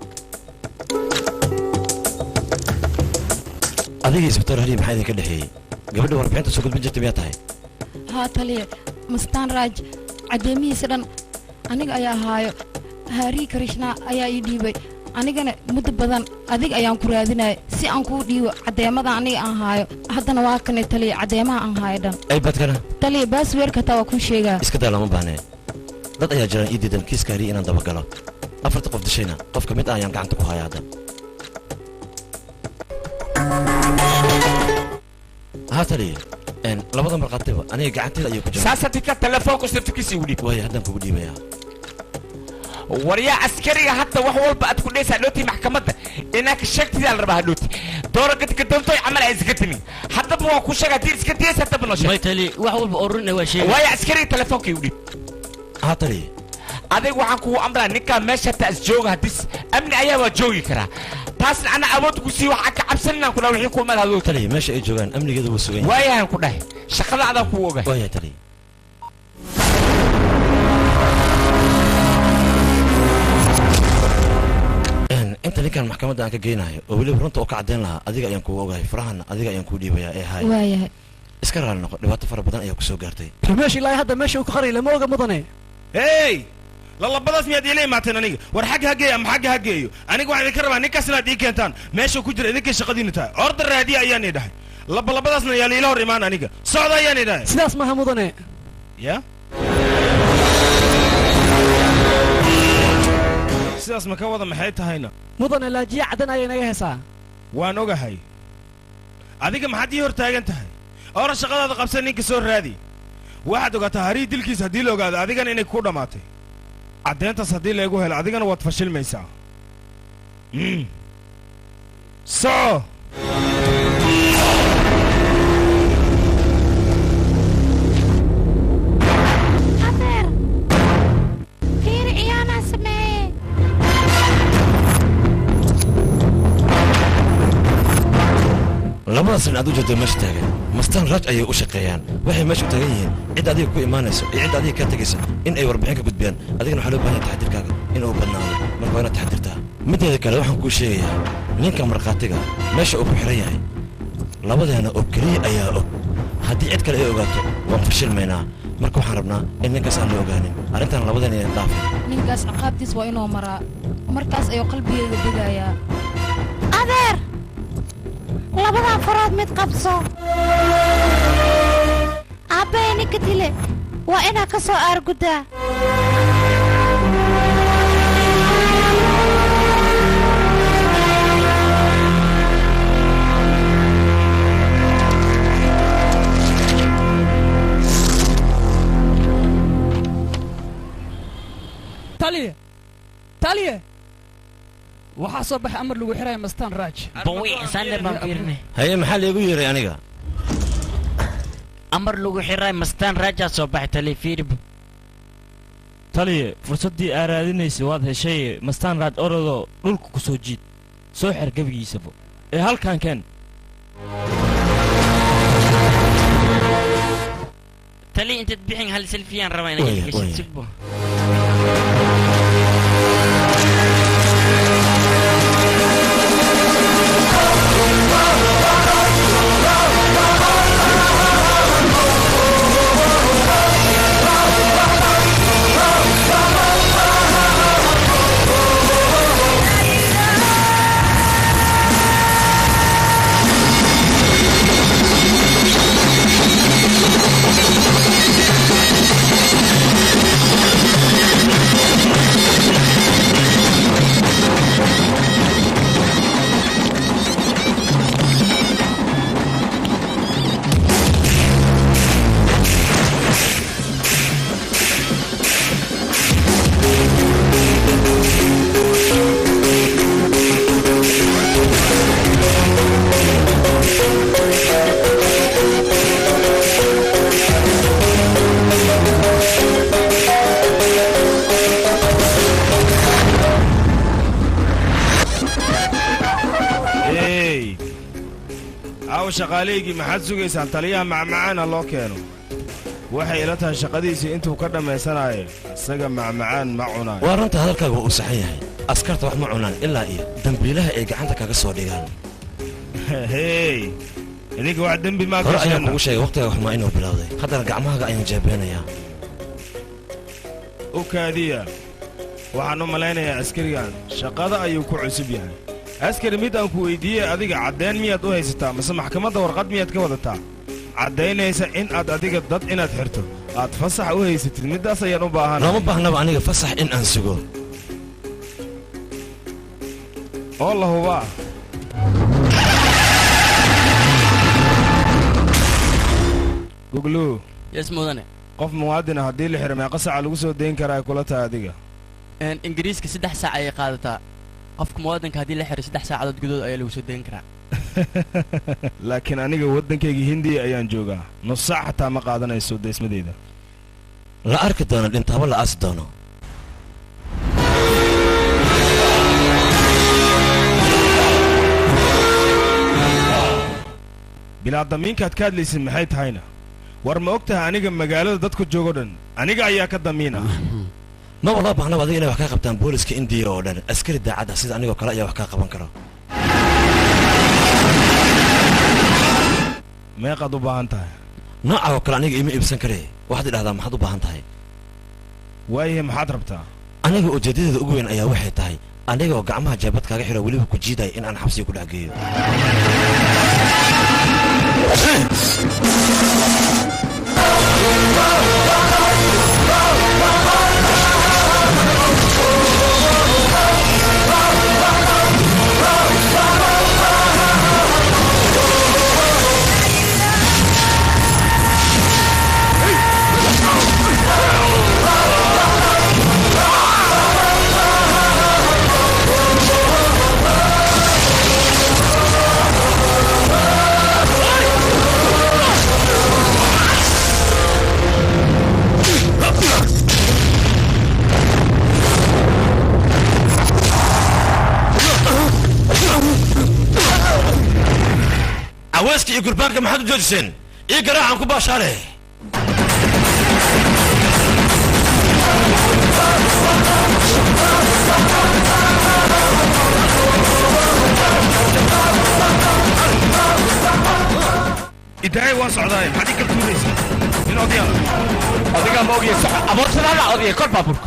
أديك إسبتور هري محايدين كده هي قبل 40 سوق بنجت بياتها ها تلي مستان راج عدمي سدن أنيق أيا هايو هاري كريشنا أيا يديبي anigana muddo badan adig ayaan ku raadinay si aan ku dhiibo cadeemada aniga aan haayo haddana waa kanay taliya cadeemaha aan haayo dhan ay badkana taliya baasweerka taa waa ku sheegaa iska daa lama baahne dad ayaa jiraan ii diidan kiiska hariya inaan dabagalo afarta qof dishayna qof ka mid ah ayaan gacanta ku haya hadda ها تري ان لبدا مرقاتيبا aniga gacanteeda ayuu ku jiraa saasatika telefoonku sirtikiisi u dhiib way hadan ku dhiibaya waryaa askariga hadda wax walba aad ku dheesay dhoti maxkamadda inaaka sheegtida la rabaa dhoti dooragad ka danto amal ay iska timi hadda waa ku sheegay tir iska deesa hadda bano sheeg maytali wax walba oruna waa sheegay way askariga telefoonka u dhiib ها تري adig waxaan ku amraa ninka meesha taas jooga hadis amni ayaa waa joogi karaa taas ana awood ku sii wax ka cabsanina kula wixii ku malaado tali meesha ay joogaan amnigeedu waa sugan yahay waan ku dhahay shaqada aad ku ogahay way tali inta ninkan maxkamadda aan ka geynayo oo weliba runta oo ka caddeyn lahaa adiga ayaan kugu ogahay farahanna adiga ayaan kuu dhiibayaa ee haay waayahay iska raali noqo dhibaato fara badan ayaa ku soo gaartay rameesh ilaa hadda meesha uu ka qaray lama oga mudane hey lalabadaas miyaad iila imaateen aniga war xagga ha geeyo ama xagga ha geeyo aniga waxaan idinka rabaa ninkaas inaad ii keentaan meesha ku jira idinkay shaqadiinu tahay orda raadiya ayaan ii dhahay labalabadaasna yaa liila hor imaan aniga socda ayaan ii dhahay sidaas maaha mudane ya sidaas ma ka wada maxay tahayna mudane laajiya caddan ayay naga heesaa waan ogahay adiga maxaad ii hor taagan tahay ora shaqadaada qabsan ninka soo raadi waxaad ogaataa harii dilkiisa haddii la ogaado adigana inay ku dhammaatay caddeyntaas haddii laygu helo adigana waad fashilmaysaa soco labadaas nin aad u jeedo meesha taagan mastaan raaj ayay u shaqeeyaan waxay meesha u taagan yihiin cid adiga ku imaanayso iyo cid adiga ka tegayso in ay warbixin ka gudbiyaan adigana waxaa loo baahan yahay taxadirkaaga inuu badnaado marka waa inaad taxadirtaa mideeda kale waxaan kuu sheegayaa ninka markhaatiga meesha uu ku xiran yahay labadeena oo keliya ayaa og haddii cid kale ay ogaato waan fashilmaynaa marka waxaan rabnaa in ninkaas aan la ogaanin arrintan labadeena inaan dhaafin ninkaas ciqaabtiis waa inuu maraa markaas ayuu qalbigayga degayaa adeer labadaa farood mid qabso aabbee ninka dile waa inaa ka soo aarguddaa taliye waxaa soo baxay amar lagu xiraya mastaan raaj haye maxaa laygu yeeray aniga amar lagu xiray mastaan raajaa soo baxay taliye fiirib taliye fursaddii aa raadinaysa waad heshay mastaan raaj orodoo dhulka ku soo jiid soo xer gebigiisaba ee halkan keen taliye intaad bixin hal selfiyaan rabaa inay gashin sigbo caawa shaqaaleygii maxaad sugaysaan taliyaha macmacaana loo keeno waxay ila tahay shaqadiisii intuu ka dhammaysanaayo isaga macmacaan ma cunaayo waa runta hadalkaaga waa uu saxan yahay askarta wax ma cunaan ilaa iyo dambiilaha ay gacanta kaga soo dhigaan hey idinka wax dembi maa hore ayaan kugu sheegay waqtiga xumaa inuu bilowday haddana gacmahaaga ayaan jeebeynayaa u kaadiya waxaan u malaynayaa askarigan shaqada ayuu ku cusub yahay askari mid aan ku weyddiiyey adiga caddayn miyaad u haysataa mase maxkamadda warqad miyaad ka wadataa caddaynaysa in aad adiga dad inaad xirto aad fasax u haysatid middaas ayaan u baahana looma baahnaba aniga fasax in aan sugo oo la hubaa guglu yes mudane qof muwaadina haddii la xiro meeqa saca lagu soo dayn karaa kula tahay adiga ingiriiska 3 saac ayay qaadataa qofka muwaadinka haddii la xiro 3 saacadood gudood ayaa lagu soo dayn karaa laakiin aniga waddankayga hindiya ayaan joogaa nus saac xataa ma qaadanayso daysmadeyda la arki doono dhintaaba la aasi doono bilaadamiinkaad ka hadlaysid maxay tahayna war ma og tahay aniga magaalada dadka joogo dhan aniga ayaa ka damiina ma walaa baahnaba adiga inay wax kaa qabtaan booliska indiya oo dhan askari daacadda sida anigoo kale ayaa wax kaa qaban kara meeqaad u baahan tahay nooca oo kale aniga ima iibsan karee waxaad idhahdaa maxaad u baahan tahay waayahe maxaad rabtaa aniga ujeeddadeeda ugu weyn ayaa waxay tahay anigoo gacmaha jeebad kaaga xidho weliba ku jiidaya in aan xabsiga ku dhex geeyo عواسكي يقول بانك ما حد جوجسن يقرا عنكم باش عليه إدعي واسع دايم هذيك الكوريس من أضياء أضياء ما أضياء صح أبغى تطلع أضياء كل بابورك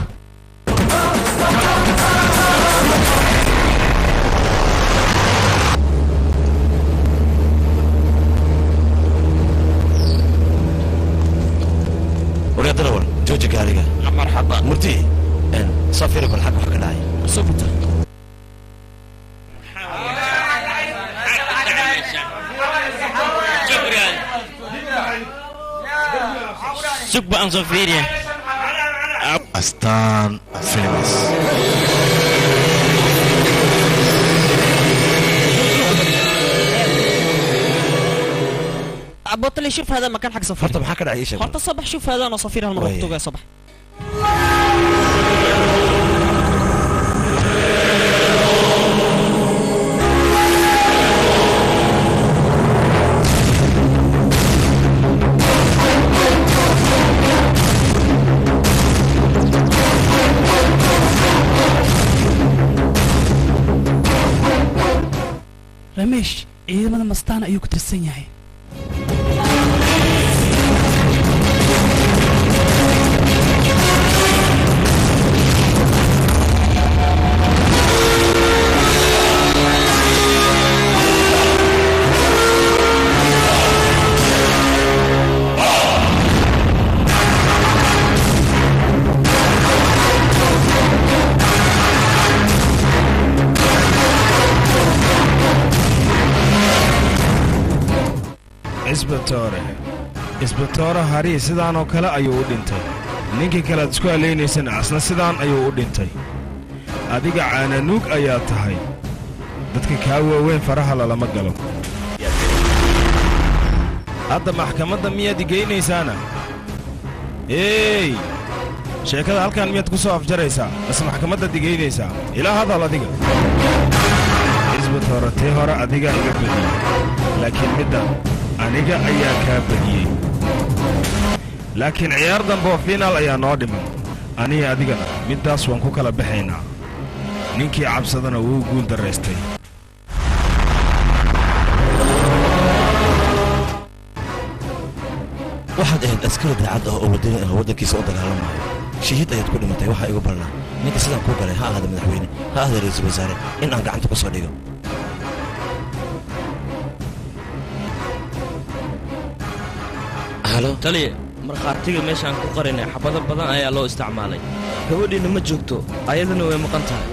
ورياض الأول جوجي كاريجا مرحبا مرتي إن صافي رجل حق حق العاي صبت شكرا صفيريا أستان فيمس بطل شوف هذا مكان حق صفير فرطة محاكرة عيشة فرطة صبح شوف هذا أنا صفير هالمرة يا صبح رميش إذا ما مستانا أيوك ترسين ياهي isbatoore harii sidaan oo kale ayuu u dhintay ninkii kalead isku hallaynaysana asna sidaan ayuu u dhintay adiga caananuug ayaa tahay dadka kaa waaweyn faraha lalama galo hadda maxkamadda miyaad igeynaysaana eey sheekada halkan miyaad ku soo afjaraysaa base maxkamaddaad igeynaysaa ilaa hadal adiga isbatoore tii hore adigaa iga badiyey laakiin middan aniga ayaa kaa badiyey laakiin ciyaar dambe oo fiinaal ayaa noo dhiman aniga adigana middaas waan ku kala baxaynaa ninkii cabsadana wuu guul daraystay waxaad ahayd askari daacad ah oo wadani ah waddankiisa u dagaalamayo shahiid ayaad ku dhimatay waxaa igu ballan ninka sidaan kuu galay ha ahaada madaxweyne ha ahaada ra'iisul wasaare in aan gacanta ku soo dhigo halo taliye markhaatiga meeshaan ku qarinay xabado badan ayaa loo isticmaalay gabadhiinna ma joogto ayadana way maqan tahay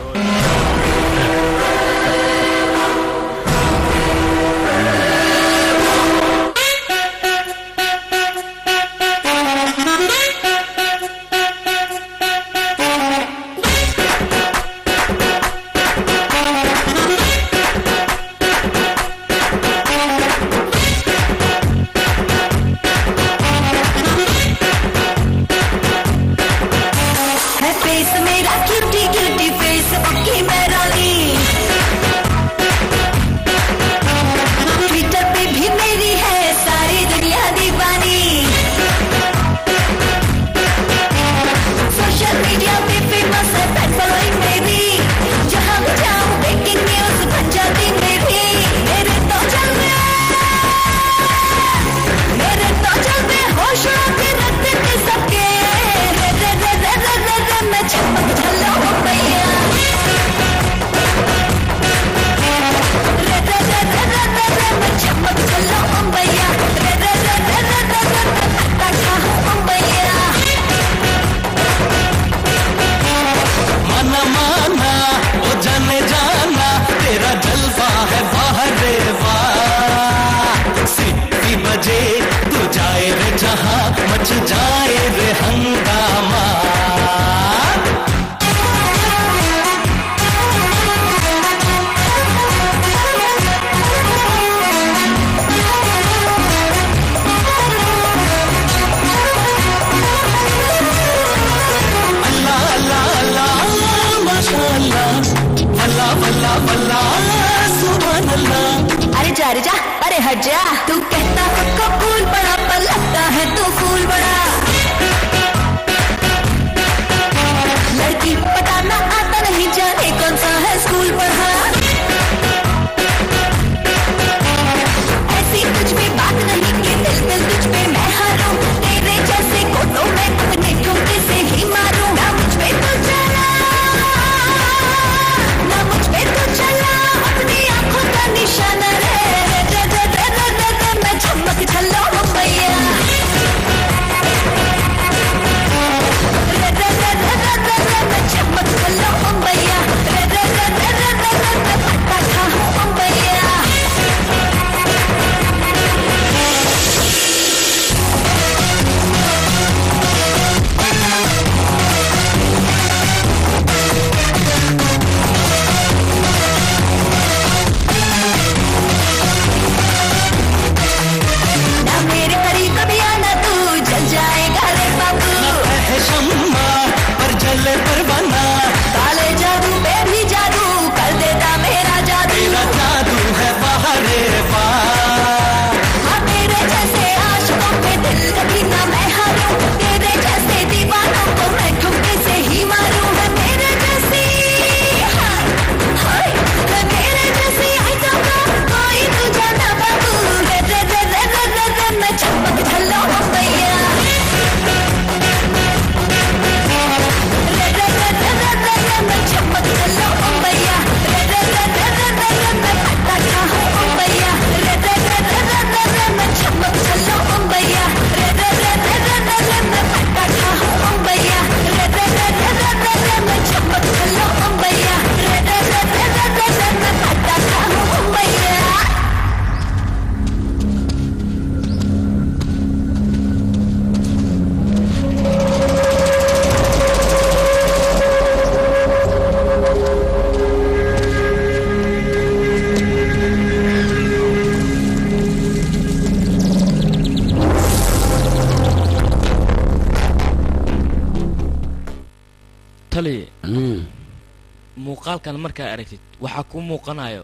muuqaalkan markaa aragtid waxaa kuu muuqanayo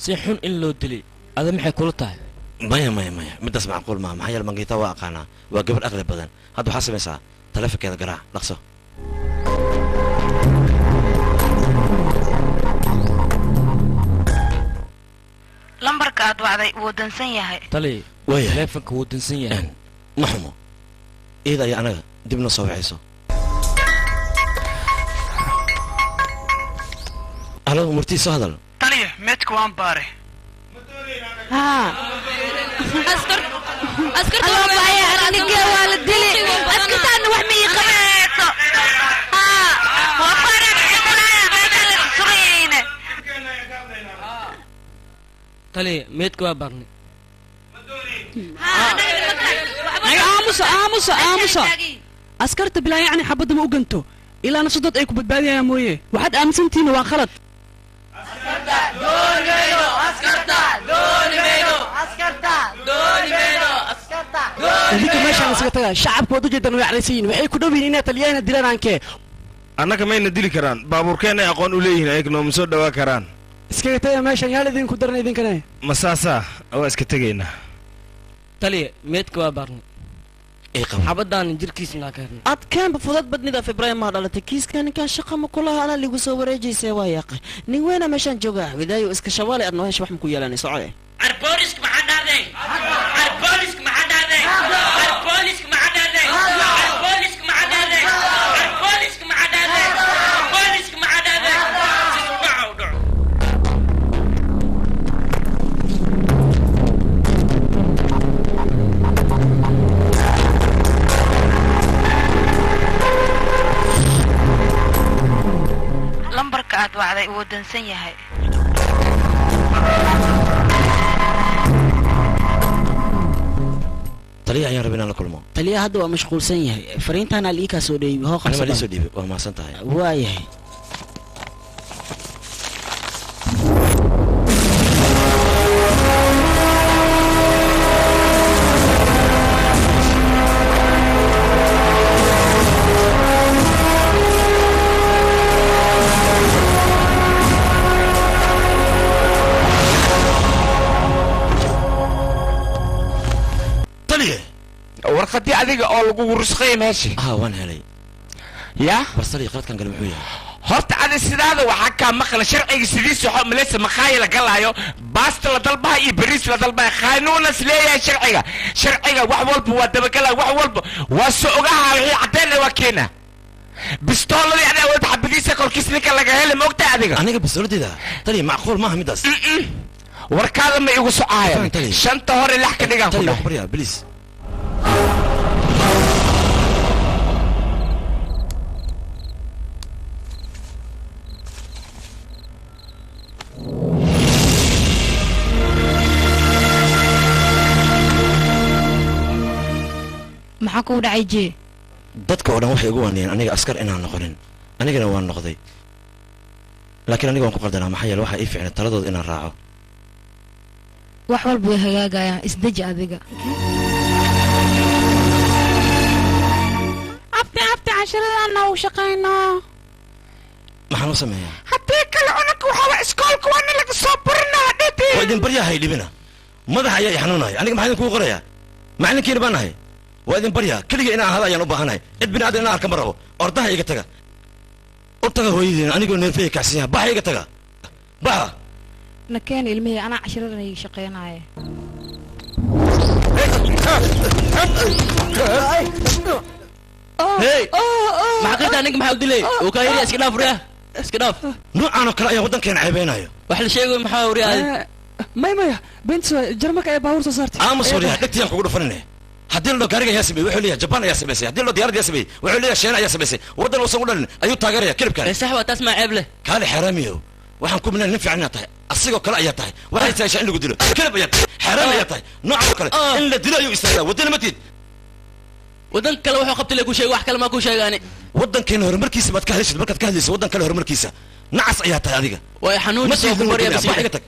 si xun in loo dilay ada maxay kula tahay maya midaas macquul maaha maxaa yeele mangiita waa aqaanaa waa gabar aqli badan hadda waxaa samaysaa taleefankeeda garaac dhaqso lambarka aad wacday wuu dansan yahay tali waya taleefanka wuu dansan yahay ma xumo iyada ayaa anaga dib noo soo wacayso alo murtii soo hadal taliya meedka waan baare askarta waa la dili askartaana wax ma ii qabayso tali meedka waa baarnay aamusa askarta bilaa yacni xabadda ma u ganto ilaa nafsadood ay ku badbaadiyayaan mooye waxaad aaminsantihiin waa khalad idinka meeshaan isaga taga shacabka waad ujeedaan way caraysayiin waxay ku dhow yihiin inay taliyahana dilaan aankee annaga mayna dili karaan baabuurkeenay aqoon u leeyihiin ayag nooma soo dhawaa karaan iskaga taga meeshaan yaal idinku daran idinkane ma saasaa waa iska tegaynaa taliya meedka waa baarnay xabadaan jirkiisa naa ka helnay adkeenba fudad badnida Ibrahim ma dhalatay kiiska ninkan shaqa ma kulaha ana ligu soo wareejisay waa yaaqay nin weena meeshan jooga widaayo iska shawaale adnoo hesh wax ma ku yeelanay socode arboolisk ma dhaaday arboolisk ma dhaaday arboolisk ma dhaaday arboolisk ma dhaaday arboolisk ma dhaaday arboolisk ma dhaaday lambarka aad wacday wuu dansan yahay taliya ayaan rabay inaan la kulmo taliya hadda waa mashquulsan yahay fariintaan ali ka soo dheeyay hoo anima la soo dhiibay waa maasan tahay waa yahay warqadii adiga oo lagu rusqay meesha waan helay yaa barsali qaladkan gal muxuu yahay horta adi sidaada waxaa kaa maqla sharciga sidiisa waxaa maleysa maqaayi la galaayo baasta la dalbaha iyo bariis la dalbaha qaanuunas leeyahay sharciga wax walba waa dabagalaa wax walba waa soo ogaha wixii caddeena waa keena bistooladii adi awood xabadiisa korkiis ninka laga helay ma ogtahay adiga aniga bistooladida tali macquul maaha midaas warkaada ma igu socaaya shanta hore lax ka dhigaan ku barya please maxaa kugu dhacay jee dadka oo dhan waxay ugu waaniyeen aniga askar inaan noqonin anigana waan noqday laakiin aniga waan ku qaldanaa maxaa yeele waxaa ii fiicnay taladooda inaan raaco wax walba way hagaagayaan isdeji adiga abti casharadana u shaqaynaa maxaan u sameeyaa haddii kale unaka waxaa iskoolka waa nin laga soo barinaa dhidi waa idin baryahay dhibina madaxa ayaa i xanuunaya aniga maxaa idinkugu qoraya macalinkiina baan nahay waa idin baryaa keliga inaan ahada ayaan u baahanahay cid bini aadan inaan arka ma rabo ordaha iga taga u taga hooyadiina anigoo neerfaya kacsan yaha baxa iga taga baxa nakeen ilmihii anaa casharadana ii shaqaynaaye hey maxaa qirtaa ninka maxaa u dilay uu kaa yiri iska dhaaf riya iska dhaaf nuucaan oo kale ayaa waddankeena ceebeynayo wax la sheegayo maxaa wariya maya benta jarmalka ayaa baabuur soo saartay aamus wariya dhegtiyaan kugu dhufanine haddii ladho gaariga ayaa sameeyey wuxuu leeyahay jabaan ayaa samaysay haddii ladho diyaarad ayaa sameeyey wuxuu leeyahay sheena ayaa samaysay waddan uusan u dhalin ayuu taageeraya kilibkan sax waa taas maa ceeb leh kaale xaaraamiyow waxaan ku minaa nin fiican inaad tahay asigoo kale ayaa tahay waxay tahay in lagu dilo kilib ayaa tahay xaaraam ayaa tahay noocan oo kale in la dilo ayuu istaagaa waddana ma tiid waddan kale wuxuu qabtay le ku sheegay wax kale maa ku sheegaani waddankeena horumarkiisa baad ka hadlaysid markaad ka hadlaysid waddan kale horumarkiisa nacas ayaa tahay adiga way xanuunjisoo ku marya basiiga tag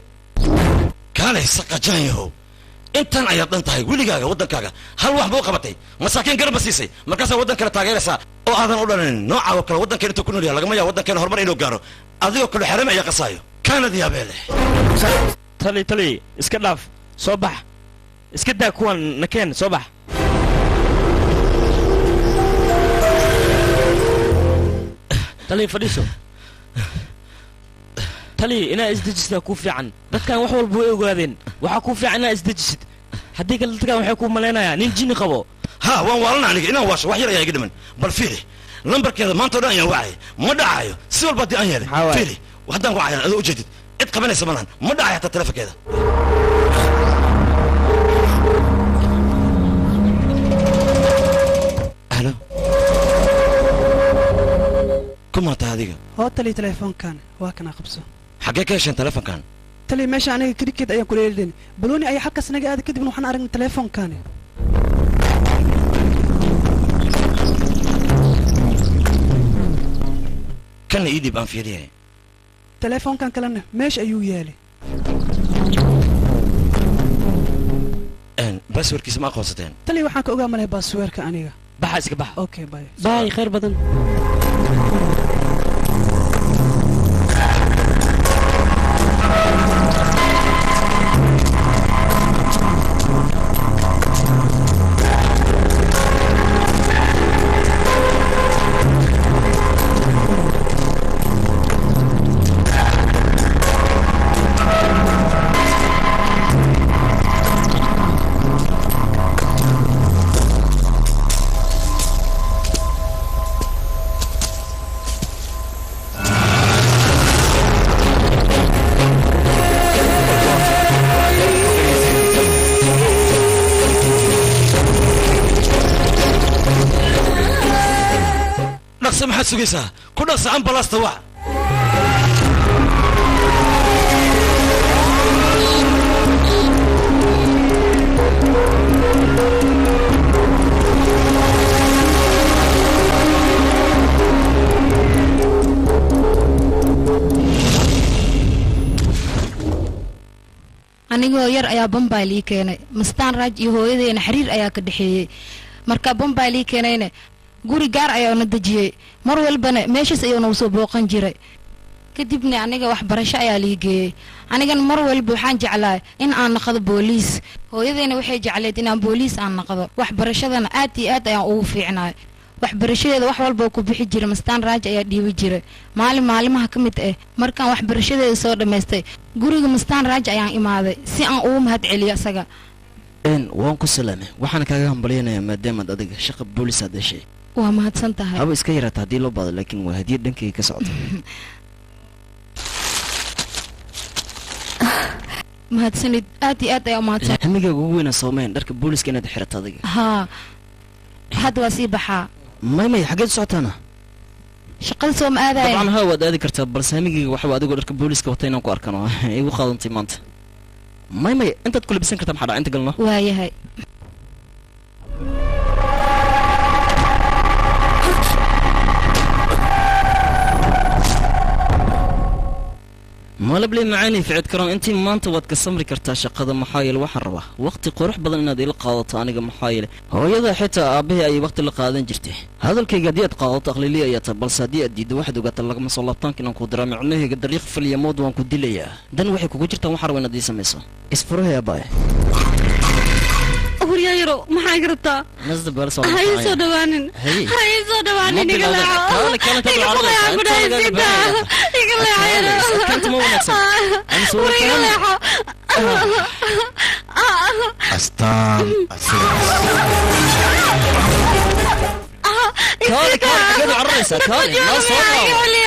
kaalay saqajaanyahow intan ayaad dhan tahay weligaaga waddankaaga hal wax buu qabatay masaakiin garba siisay markaasaa waddan kale taageeraysaa oo aadan u dhalanin nooca oo kale waddankeena intuu ku nool yahay lagama yaabo waddankeena horumar inuu gaaro adigoo kale xarami ayaa qasaayo kaanad yaabee leh tali iska dhaaf soo bax iska daa kuwan nakeen soo bax taliya fadhiiso taliya inaa isdejistaa kuu fiican dadkan wax walba way ogaadeen waxaa kuu fiican inaa isdejisid haddii kale dadkan waxay kuu malaynayaa nin jini qabo ها وان والله aniga inaan waasho wax yar ayaa iga dhiman bal fiiri lambarkeeda maanta oo dhan ayaan wacay ma dhacayo si walba aan yeelay fiiri haddaan wacay adoo ujeedid cid qabanaysa malahan ma dhacayo hataa telefonkeeda halo kuma taa adiga hoo tali telefonkan waa kana qabso xagee ka hesheen telefonkan tali meesha aniga cricket ayaan ku leeyahay balooni ayaa halkaas naga aad kadib waxaan aragnay telefonkan كان يدي بان فيريه تليفون كان كلامنا ماشي ايو يالي ان باسورد كيس ما قوستين تلي waxaan ka ogaa malay baasaweerka aniga baxa iska bax okay bye bye khayr badan maxaad sugaysaa ku dhaqsa ambalaasta wac anigoo yar ayaa bombay lii keenay mastaan raaj iyo hooyadeena xiriir ayaa ka dhaxeeyay marka bombay lii keenayna guri gaar ayaa na dajiyay mar walbana meeshaas ayuu nagu soo booqan jiray kadibna aniga waxbarasho ayaa lii geeyay anigan mar walba waxaan jeclaa in aan naqdo booliis hooyadeena waxay jecleed inaan booliis aan naqdo waxbarashadana aad iyo aad ayaan ugu fiicnaay waxbarashadeeda wax walba ku bixi jiray mastaan raaj ayaa dhiibi jiray maalimaha ka mid ah markaan waxbarashadeeda soo dhammaystay guriga mastaan raaj ayaan imaaday si aan ugu mahad celiyo isaga waan ku salaamay waxaan kaaga hambalyanayaa maadaamaad adiga shaqa booliis aad heshay waa mahadsan tahay haba iska yaraata haddii loo baado laakiin waa hadiyad dhankayga ka socota mahadsanid aad iyo aad ayaa umahadsan hamigaaga ugu weyna soomeyn dharka booliiska inaad xirato adiga haa hadda waa sii baxaa may xaggeed u socotaana shaqada soo ma aadaya dabcan haa waad aadi kartaa balse hamigayga waxaa adigoo dharka booliiska wata inaan ku arkano igu qaadantay maanta may intaad ku labisan kartaa maxaa dhaca inta galno waayahay malabli macaani ficid karoon intii maanta waad ka samri kartaa shaqada maxaa yeele waxaan rabaa waqti qurux badan inaad ila qaadato aniga maxaa yeele hooyada xitaa aabbahay ayay waqti la qaadan jirtay hadalkayga haddii aad qaadato aqliliya ayaa tahay balse haddii aad diiddo waxaad ogaata lagama soo laabtaanka inaan ku diraa micnahayga dariiq falyamood waan ku dilayaa dan waxay kugu jirtaan waxaan rabaa inaad ii samayso isfurahay aabbaay huryaayaro maxaa gartaa nasda baalso ha ii soo dhawaanin ha ii soo dhawaanin iga leexo iga leexo gudhaysida iga leexo iga leexo astaan kaale xageed cararaysaa kaale noo soo qaawo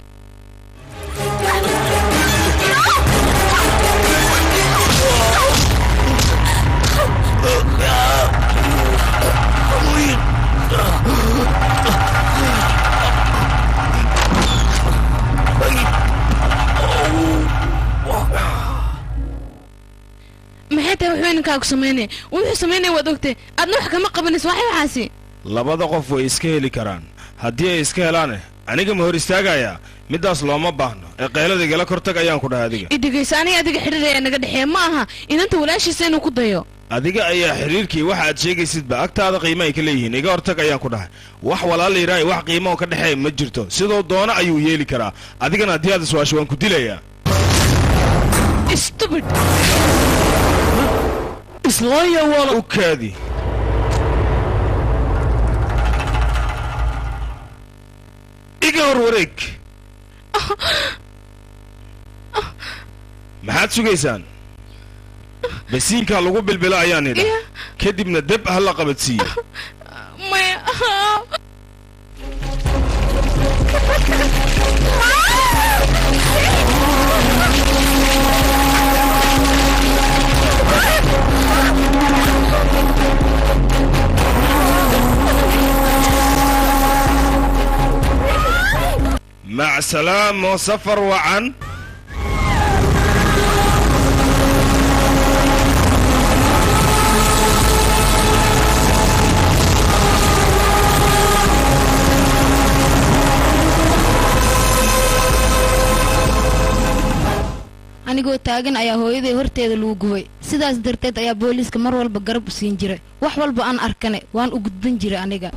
maxay tahay wuxuu ninkaagu samaynaya wuxuu samaynaya waad ogtay aadna wax kama qabanayso waxay waxaasi labada qof way iska heli karaan haddii ay iska helaane aniga ma hor istaagayaa middaas looma baahno ee qaylada igala kortag ayaan ku dhahay adiga idhigaysa aniga adiga xidhiiraya naga dhexeeya ma aha inanta walaashiisa inuu ku dayo adiga ayaa xiriirkii waxa aad sheegaysidba agtaada qiimo ay ka leeyihiin iga hortag ayaan ku dhahay wax walaala yidhaahay wax qiimo oo ka dhexeeya ma jirto sidoo doono ayuu yeeli karaa adigana haddii aad iswaasho waan ku dilayaa stupid islaaya wala u kaadi iga hor wareeg maxaad sugaysaan basiinkaa lagu bilbila ayaan idha kadibna deb ha la qabadsiiye maya مع سلامة وسفر وعن anigoo taagan ayaa hooyaday horteeda lagu gubay sidaas darteed ayaa booliiska mar walba garab u siin jiray wax walba aan arkane waan u gudbin jiray aniga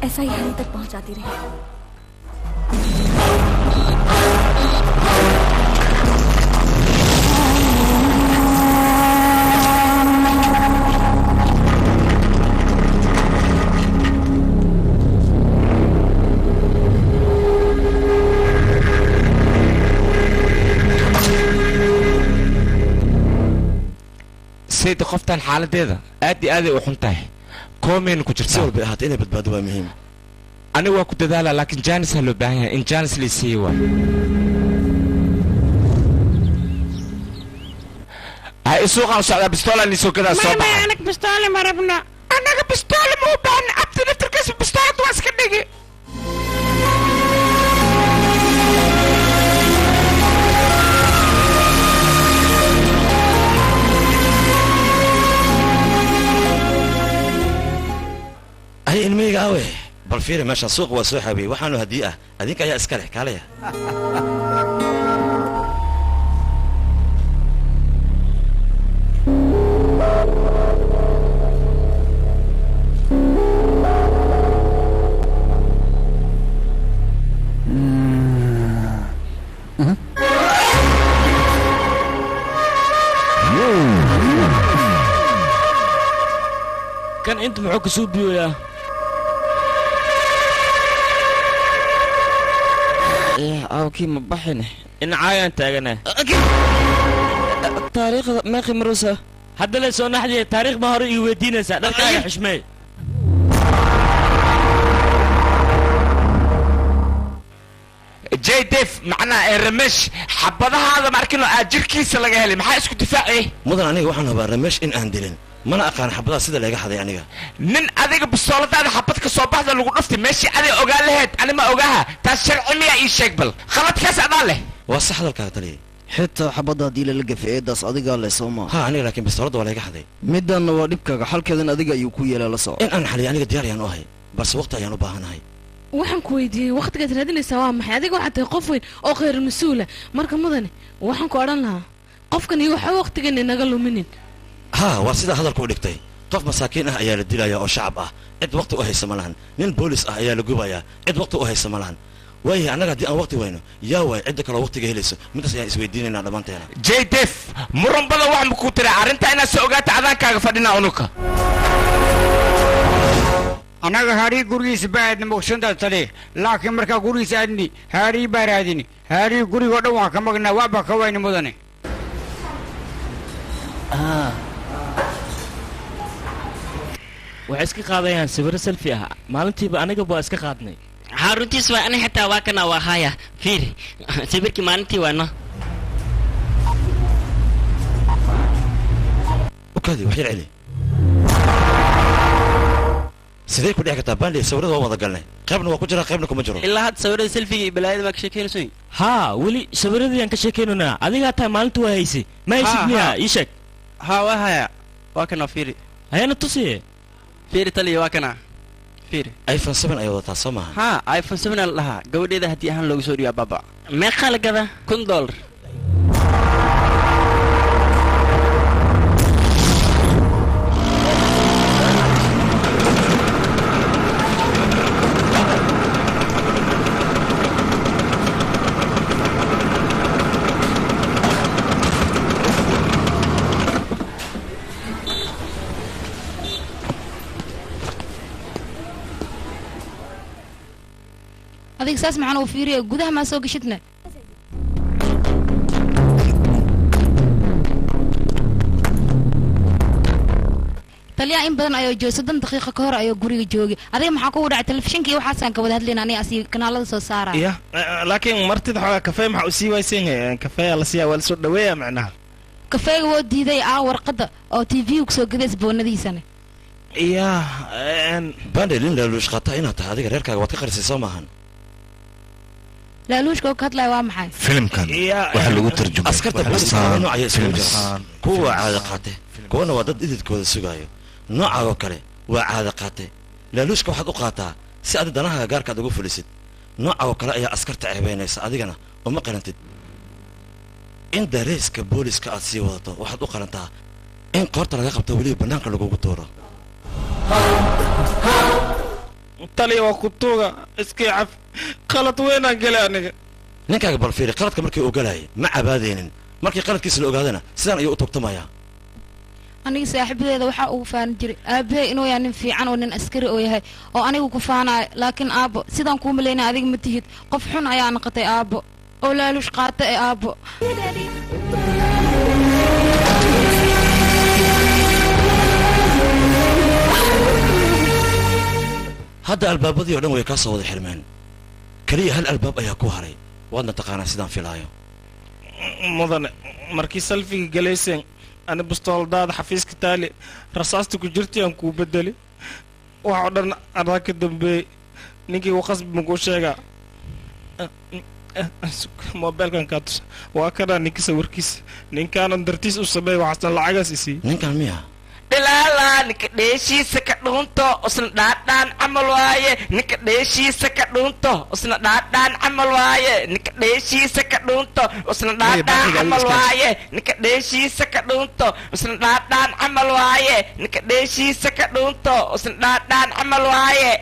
سيد قفتان حالة ديدا أدي أدي وحنتاه كومين كجرتا سوال بأهات إني بدبادوا مهم أنا وكنت دالا لكن جانس هلو باهي إن جانس لي سيوا هاي السوق عن سعودة بستولة اللي سوق كذا الصبح ما أنا بستولة ما ربنا أنا بستولة مو بان أبتدي نتركز بستولة تواسك النجي هاي الميجا أوي بالفير ماشى السوق وسوق حبي وحنو هديئة هذيك يا إسكالح كاليا كان أنت معك سوبي ولا إيه أوكي مبحنة إن عاين تاجنا تاريخ ما خمروسة هذا اللي سوى نحدي تاريخ مهاري يودينا سعد كاي حشمي جاي ديف معنا الرمش حبضها هذا ماركينو أجر كيس اللي جاهلي محا اسكو دفاع إيه مدن أنا وحنا بالرمش إن أندلين ما أنا أقان حبضها سيدا اللي جاحظ يعني نن أذيك بالصولة هذا حبضك صوبها ذا لقول نفتي ماشي أذي أوجا لهت أنا ما أوجاها تشرع مية إيش يقبل خلط كاس أداله وصح هذا الكاتلي حتى حبضها دي اللي في إيداس أديك الله يسوما ها أنا لكن بستورد ولا جاحظي مدن ودبك حال كذا أديك يكوي لا لصا إن أنا حاليا أنا دياري أنا هاي بس وقتها يعني باهنا هاي waxaan ku weydiiyey waqtigaad raadinaysaa waa maxay adiga waxaad tahay qof weyn oo khayr mas-uula marka mudane waxaan ku odhan lahaa qofkan iyo waxa waqtigan inaga luminin ها وسيدا هذا الكل دكتي قف مساكين أيا الدلايا أو شعب عد وقت وهي سملان نين بوليس أيا الجوبايا عد وقت وهي سملان وهي أنا قاعد وقت وينه يا وي عندك لو وقت جهلسه متى سيسوي الدين أنا بنتي أنا جاي ديف مرن بلا واحد مكوتر عرنت أنا سوقات عذان كافدنا عنك أنا هاري قريس بعد مقصود تلي لكن مركا قريس أدني هاري بارادني هاري قري ودوا كم كنا وابا كوين مدني waxay iska qaadayaan sawir selfie ah maalintiiba aniga baa iska qaadnay runtiis waa ani xitaa waa kana waa haya fiir sawirkii maalintii waana وكذي وحير علي sidee ku dhici kartaa baandhi sawirada waa wada galnay qaybna waa ku jira qaybna kuma jiro ilaa had sawirada selfiga iyo balaayada baa ka sheekeynayso haa weli sawiradii aan ka sheekeynanaa adigaa tahay maalinta waa haysay ma haysid miya ii sheeg haa waa haya waa kana fiiri hayana tusiye fiiri taliya waa kana fiiri iphone 7 ay wadataa soo maaha haa iphone 7 la dhahaa gabadheeda haddii ahaan loogu soo dhigaa baba meeqa la gadaa $1,000 adiga saas maxaan u fiiriya gudaha maa soo gashidna taliya in badan ayuu joogay 30 daqiiqo ka hor ayuu guriga joogay adiga maxaa kugu dhacay telefishinka iyo waxaasaan ka wada hadlayna aniga asi kanaalada soo saara ya laakiin martida xogaa kafee maxaa u sii wayseen kafee la siiyaa waa la soo dhaweeyaa macnaha kafeega woo diiday warqadda oo tv ku soo gaday isboonadiisana ya bandel in laaluush qaata inaad tahay adiga reerkaaga waad ka qarisay soo maahan laaluushka oo ka hadlaya waa maxay filimkan waxaa lagu tarjumay askarta booliska noocaya isugu jira kuwa waa caada qaate kuwana waa dad ididkooda sugaayo nooca oo kale waa caada qaate laaluushka waxaad u qaataa si aad danaha gaarkaad ugu fulisid nooca oo kale ayaa askarta ceebeynaysa adigana uma qarantid in dareeska booliska aad sii wadato waxaad u qarantaa in qoorta laga qabto weliba bannaanka lagugu tuuro taliya waa kutuuga iskii caf qalad weynaan gelay aniga ninkaaga bal fiiri qaladka markii uu galayay ma cabaadeynin markii qaladkiisa la ogaadana sidaan ayuu u tugtamayaa aniga saaxiibadeeda waxaa ugu faani jiray aabbahay inuu yahay nin fiican oo nin askari oo yahay oo anigu ku faanayo laakiin aabbo sidaan kuu malaynaya adiga ma tihid qof xun ayaa noqotay aabbo oo laaluush qaata ee aabbo hadda albaabadii oo dhan way kaa soo wada xirmeen keliya hal albaab ayaa ku haray waadna taqaanaa sidaan filaayo mudane markii salfiga galayseen ani bastooldaada xafiiska taali rasaasta ku jirtay aan kuu bedeli waxa oo dhan adaa ka dambeeyey ninkii u qasbi makuu sheegaa mobilkan kaa tusa waa kanaa ninka sawirkiisa ninkaanan dartiis u sameey waxaasna lacagaas isii ninkan miya dhilaalaa ninka dheeshiisa ka dhuunto usna dhaadhaan camal waaye ninka dheeshiisa ka dhuunto usna dhaadhaan camal waaye ninka dheeshiisa ka dhuunto usna dhaadhaan camal waaye ninka dheeshiisa ka dhuunto usna dhaadhaan camal waaye ninka dheeshiisa ka dhuunto usna dhaadhaan camal waaye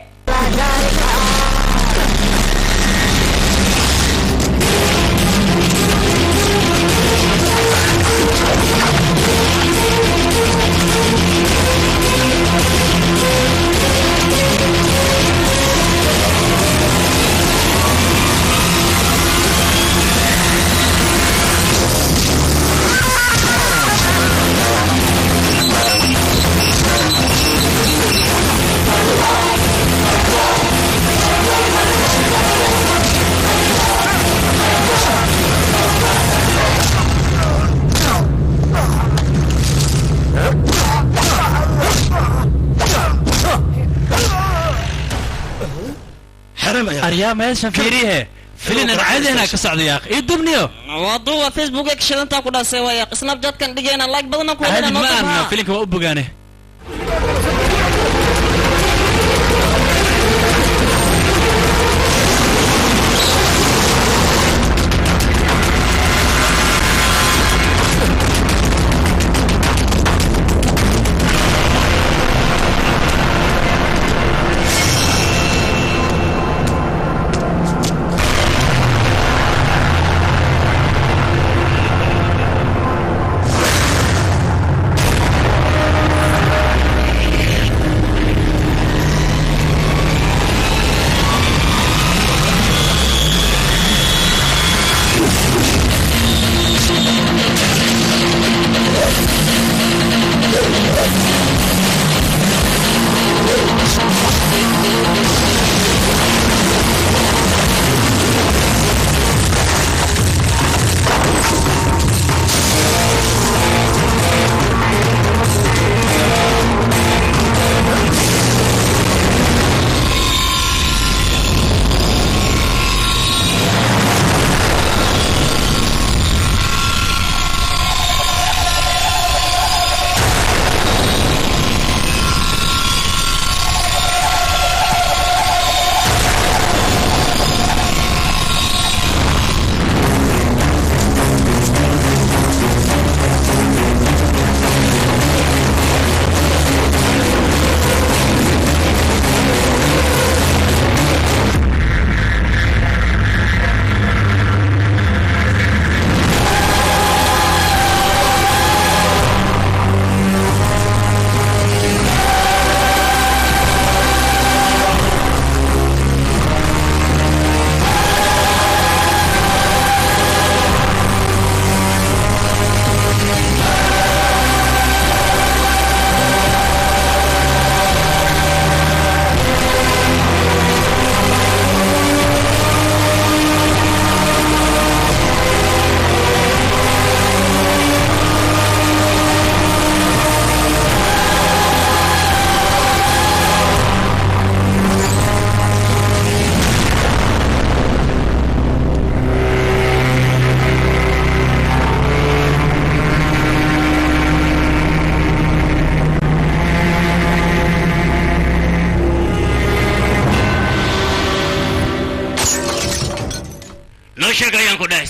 aryaa meeshan fiiriye filin aan caadi ahna ka socdo yaaq ii dubniyo waduwa facebook ka shidanta ku dhaasay waa yaaq snapchat kan dhigayna like badan ku helana noo ma filinka waa u bogaane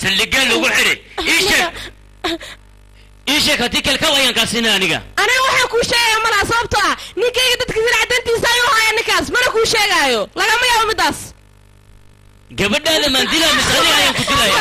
saldhigeen lagu xidhi ii sheeg haddii kale ka wayaan kaasina aniga waxaan kuu sheegaya malaa sababto ah ninkayga dadka sila caddantiisa ayuu haya ninkaas mana kuu sheegaayo lagama yaabo middaas gabadhaada mandila misali ayaan ku dilaya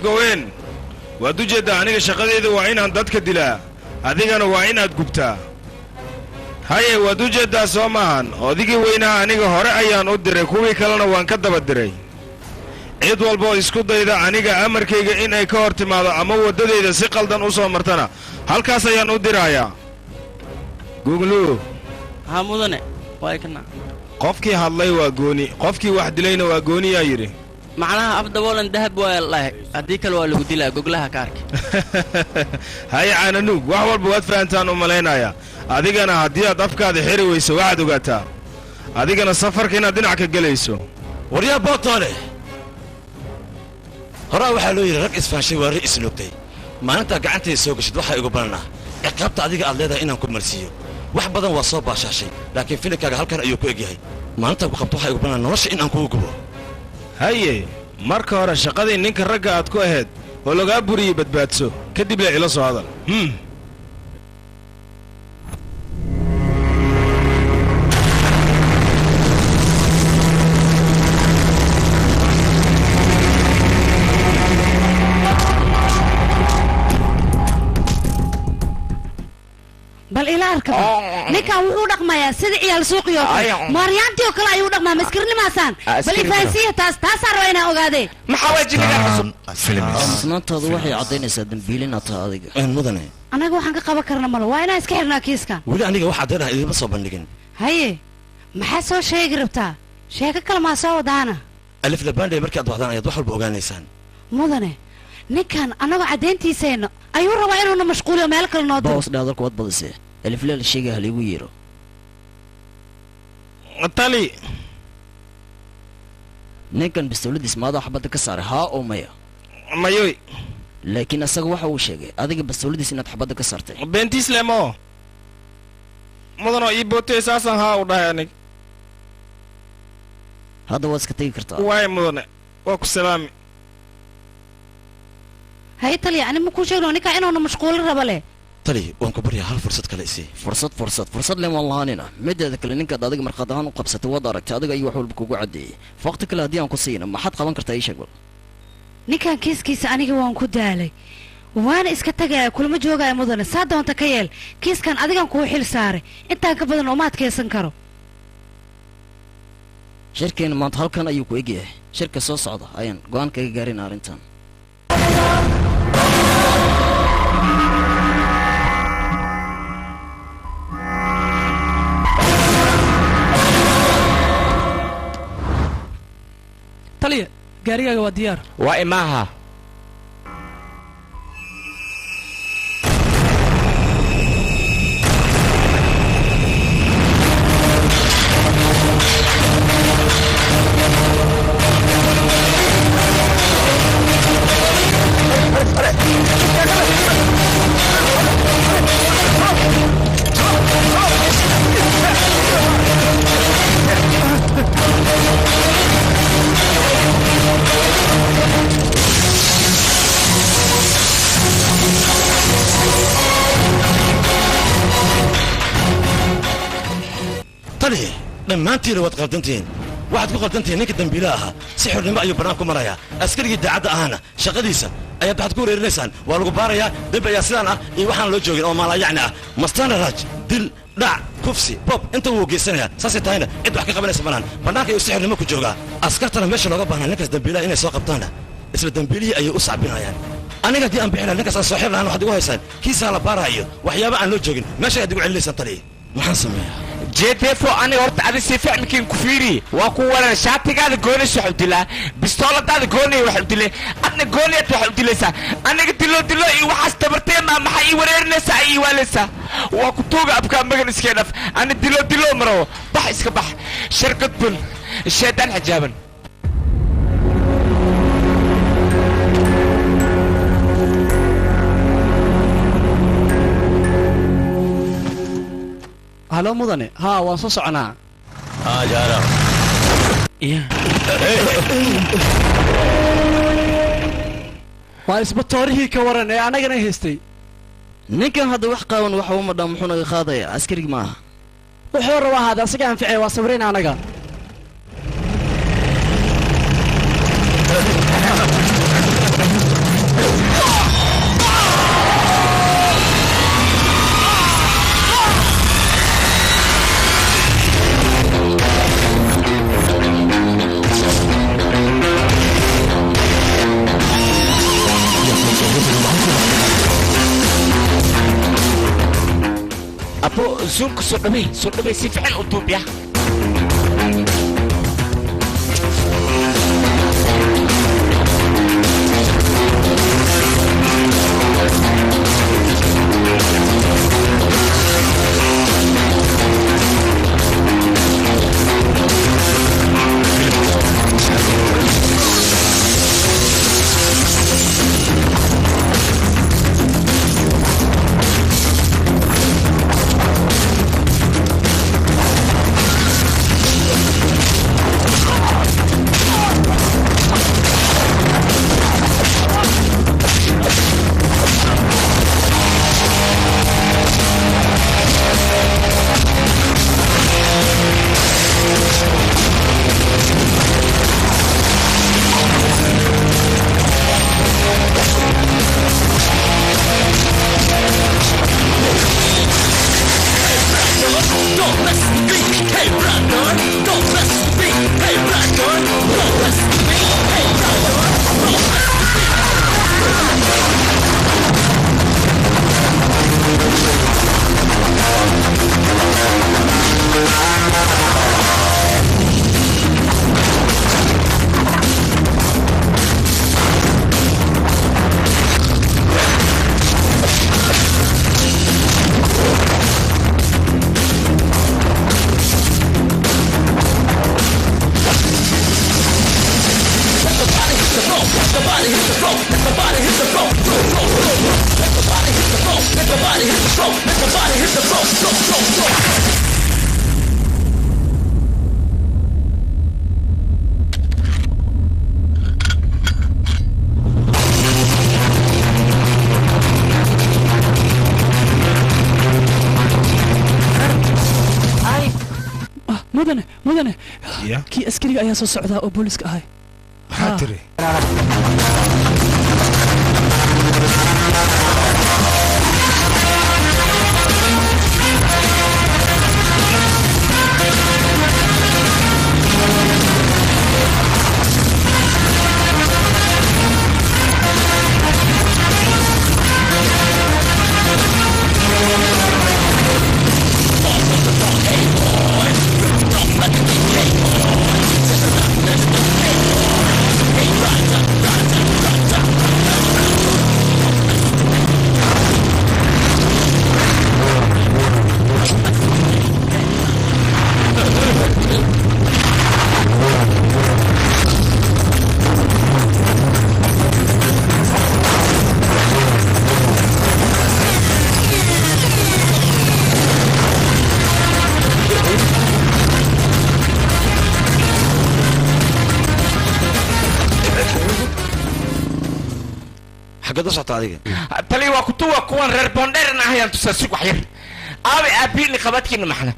gowen waad u jeeddaa aniga shaqadeedu waa inaan dadka dilaa adigana waa inaad gubtaa haye waad u jeeddaa soo maahan odigii weynaa aniga hore ayaan u diray kuwii kalena waan ka daba diray cid walboo isku dayda aniga amarkayga in ay ka hor timaado ama waddadayda si qaldan u soo martana halkaas ayaan u diraayaa guglu haa mudane waa kana qofkii hadlay waa gooni qofkii wax dilayna waa gooniyaa yidhi macnaha afdaboolan dahab waa lahay haddii kale waa lagu dilaa goglaha kaarka haye caananuug wax walba waad fahantaan u malaynayaa adigana haddii aad afkaada xiri weyso waxaad ogaataa adigana safarka inaad dhinac ka gelayso waryaa bootoole horaa waxaa loo yidhi rag isfaanshay waa ri isnoogtay maalintaa gacantayda soo gashid waxaa igu bananaa ciqaabta adiga aad leedahay inaan ku marsiiyo wax badan waa soo baashaashay laakiin filimkaaga halkan ayuu ku egyahay maalintaa ku qabto waxaa igu bananaa nolosha in aan kugu gubo haye marka hore shaqadii ninka ragga aad ku ahayd oo lagaa buriyey badbaadso kadib le ila soo hadal bal ila arkaba ninkan wuxuu dhaqmayaa sida ciyaal suuqiyo maaryaantii oo kale ayuu dhaqmaa maskirnimaasaan bal ifaansiya taasaa raba inaan ogaadee maxaa waajiniga cusub musnaantaadu waxay caddaynaysaa dambiilina taa adiga mudane annaga waxaan ka qaban karna malo waa inaan iska xirnaa kiiskan weli aniga wax caddaynaha idiima soo bandhigin haye maxaa soo sheegi rabtaa sheeko kale maa soo wadaana alif labaandhay markii aad waxdaan ayaad wax walba ogaanaysaan mudane ninkan annagoo caddayntiiseenna ayuu rabaa inuuna mashquuliyo meel kale noo diro boos dhaadalku waad badisee alifleel sheega haliigu yeero tali ninkan bistowladiis maadaa xabadda ka saaray haa oo maya mayoy laakiin asaga waxa uu sheegay adiga bistowladiis inaad xabadda ka saartay beentiis lemo mudanoo ii bootay saasaan haa u dhahay anig hadda waad iska tegi kartaa waay mudane waa ku salaami haye taliya ani ma kuu sheegno ninkaa inuuna mashquulin raba leh tali waan ku baryaa hal fursad kale isii fursad leen waan lahaanina mideeda kale ninkaad adiga markhaad ahaan u qabsatay waad aragtay adiga iyo wax walba kugu caddeeyey waqti kale haddii aan ku siina maxaad qaban kartaa ii sheeg bal ninkan kiiskiisa aniga waan ku daalay waana iska tagaya kulama joogaya mudane saa doonta ka yeel kiiskan adigan kuu xil saaray intaan ka badan uma adkaysan karo shirkeena maanta halkan ayuu ku egyahay shirka soo socda ayaan go-aan kaga gaarin arrintan taliya gaarigaaga waa diyaar waa imaaha tali dhammaantiina waad qaldantihiin waxaad ku qaldantihiin ninka dambiila ahaa si xornimo ayuu bannaan ku marayaa askarigii daacadda ahaana shaqadiisa ayaad waxaad ku wareerinaysaan waa lagu baarayaa dembi ayaa sidaan ah iyo waxaan loo joogin oo maalayacni ah mastaana raaj dil dhac kufsi bob inta wuu geysanayaa saasay tahayna cid wax ka qabanaysa malaan bannaanka ayuu sixirnimo ku joogaa askartana meesha looga baahnaa ninkaas dembiilaha inay soo qabtaana isla dembiilihii ayay u sacbinayaan aniga haddii aan bixina ninkaas aan soo xir lahaan waxaad igu haysaan kiisaa la baaraayo waxyaaba aan loo joogin meesha ayaad igu celinaysaan taliya maxaan sameeyaa jeedefo aniga horta adi si fahmikiin ku fiiri waa ku waran shaatigaada goonaysa waxu dilaa bistooladaada goonaya waxu dilay adna goonayaad waxu dilaysaa aniga dilo iyo waxaas tabarteema maxaa ii wareerinaysaa ii waalaysaa waa ku tuuga abkaa magan iskee dhaf ani dilo marawo bax iska bax sharkad bun shaydaan xijaaban halo mudane haa waan soo soconaa jaara waa isbatoorihii ka waran ee annagana haystay ninkan hadda wax qaawan waxa uma dhaa muxuu naga qaadayaa askarigi maaha wuxuu rabaa haada asaga anficay waa sabrayn anaga abo zoomka soo dhamay si fiican u duubya mudane kii askariga ayaa soo socdaa oo booliska ahay maxaa tiri tali waa kutuwa kuwan reer boondheerna ahayaan tusaasug wax yar aabe aabiini qabadkiina maxna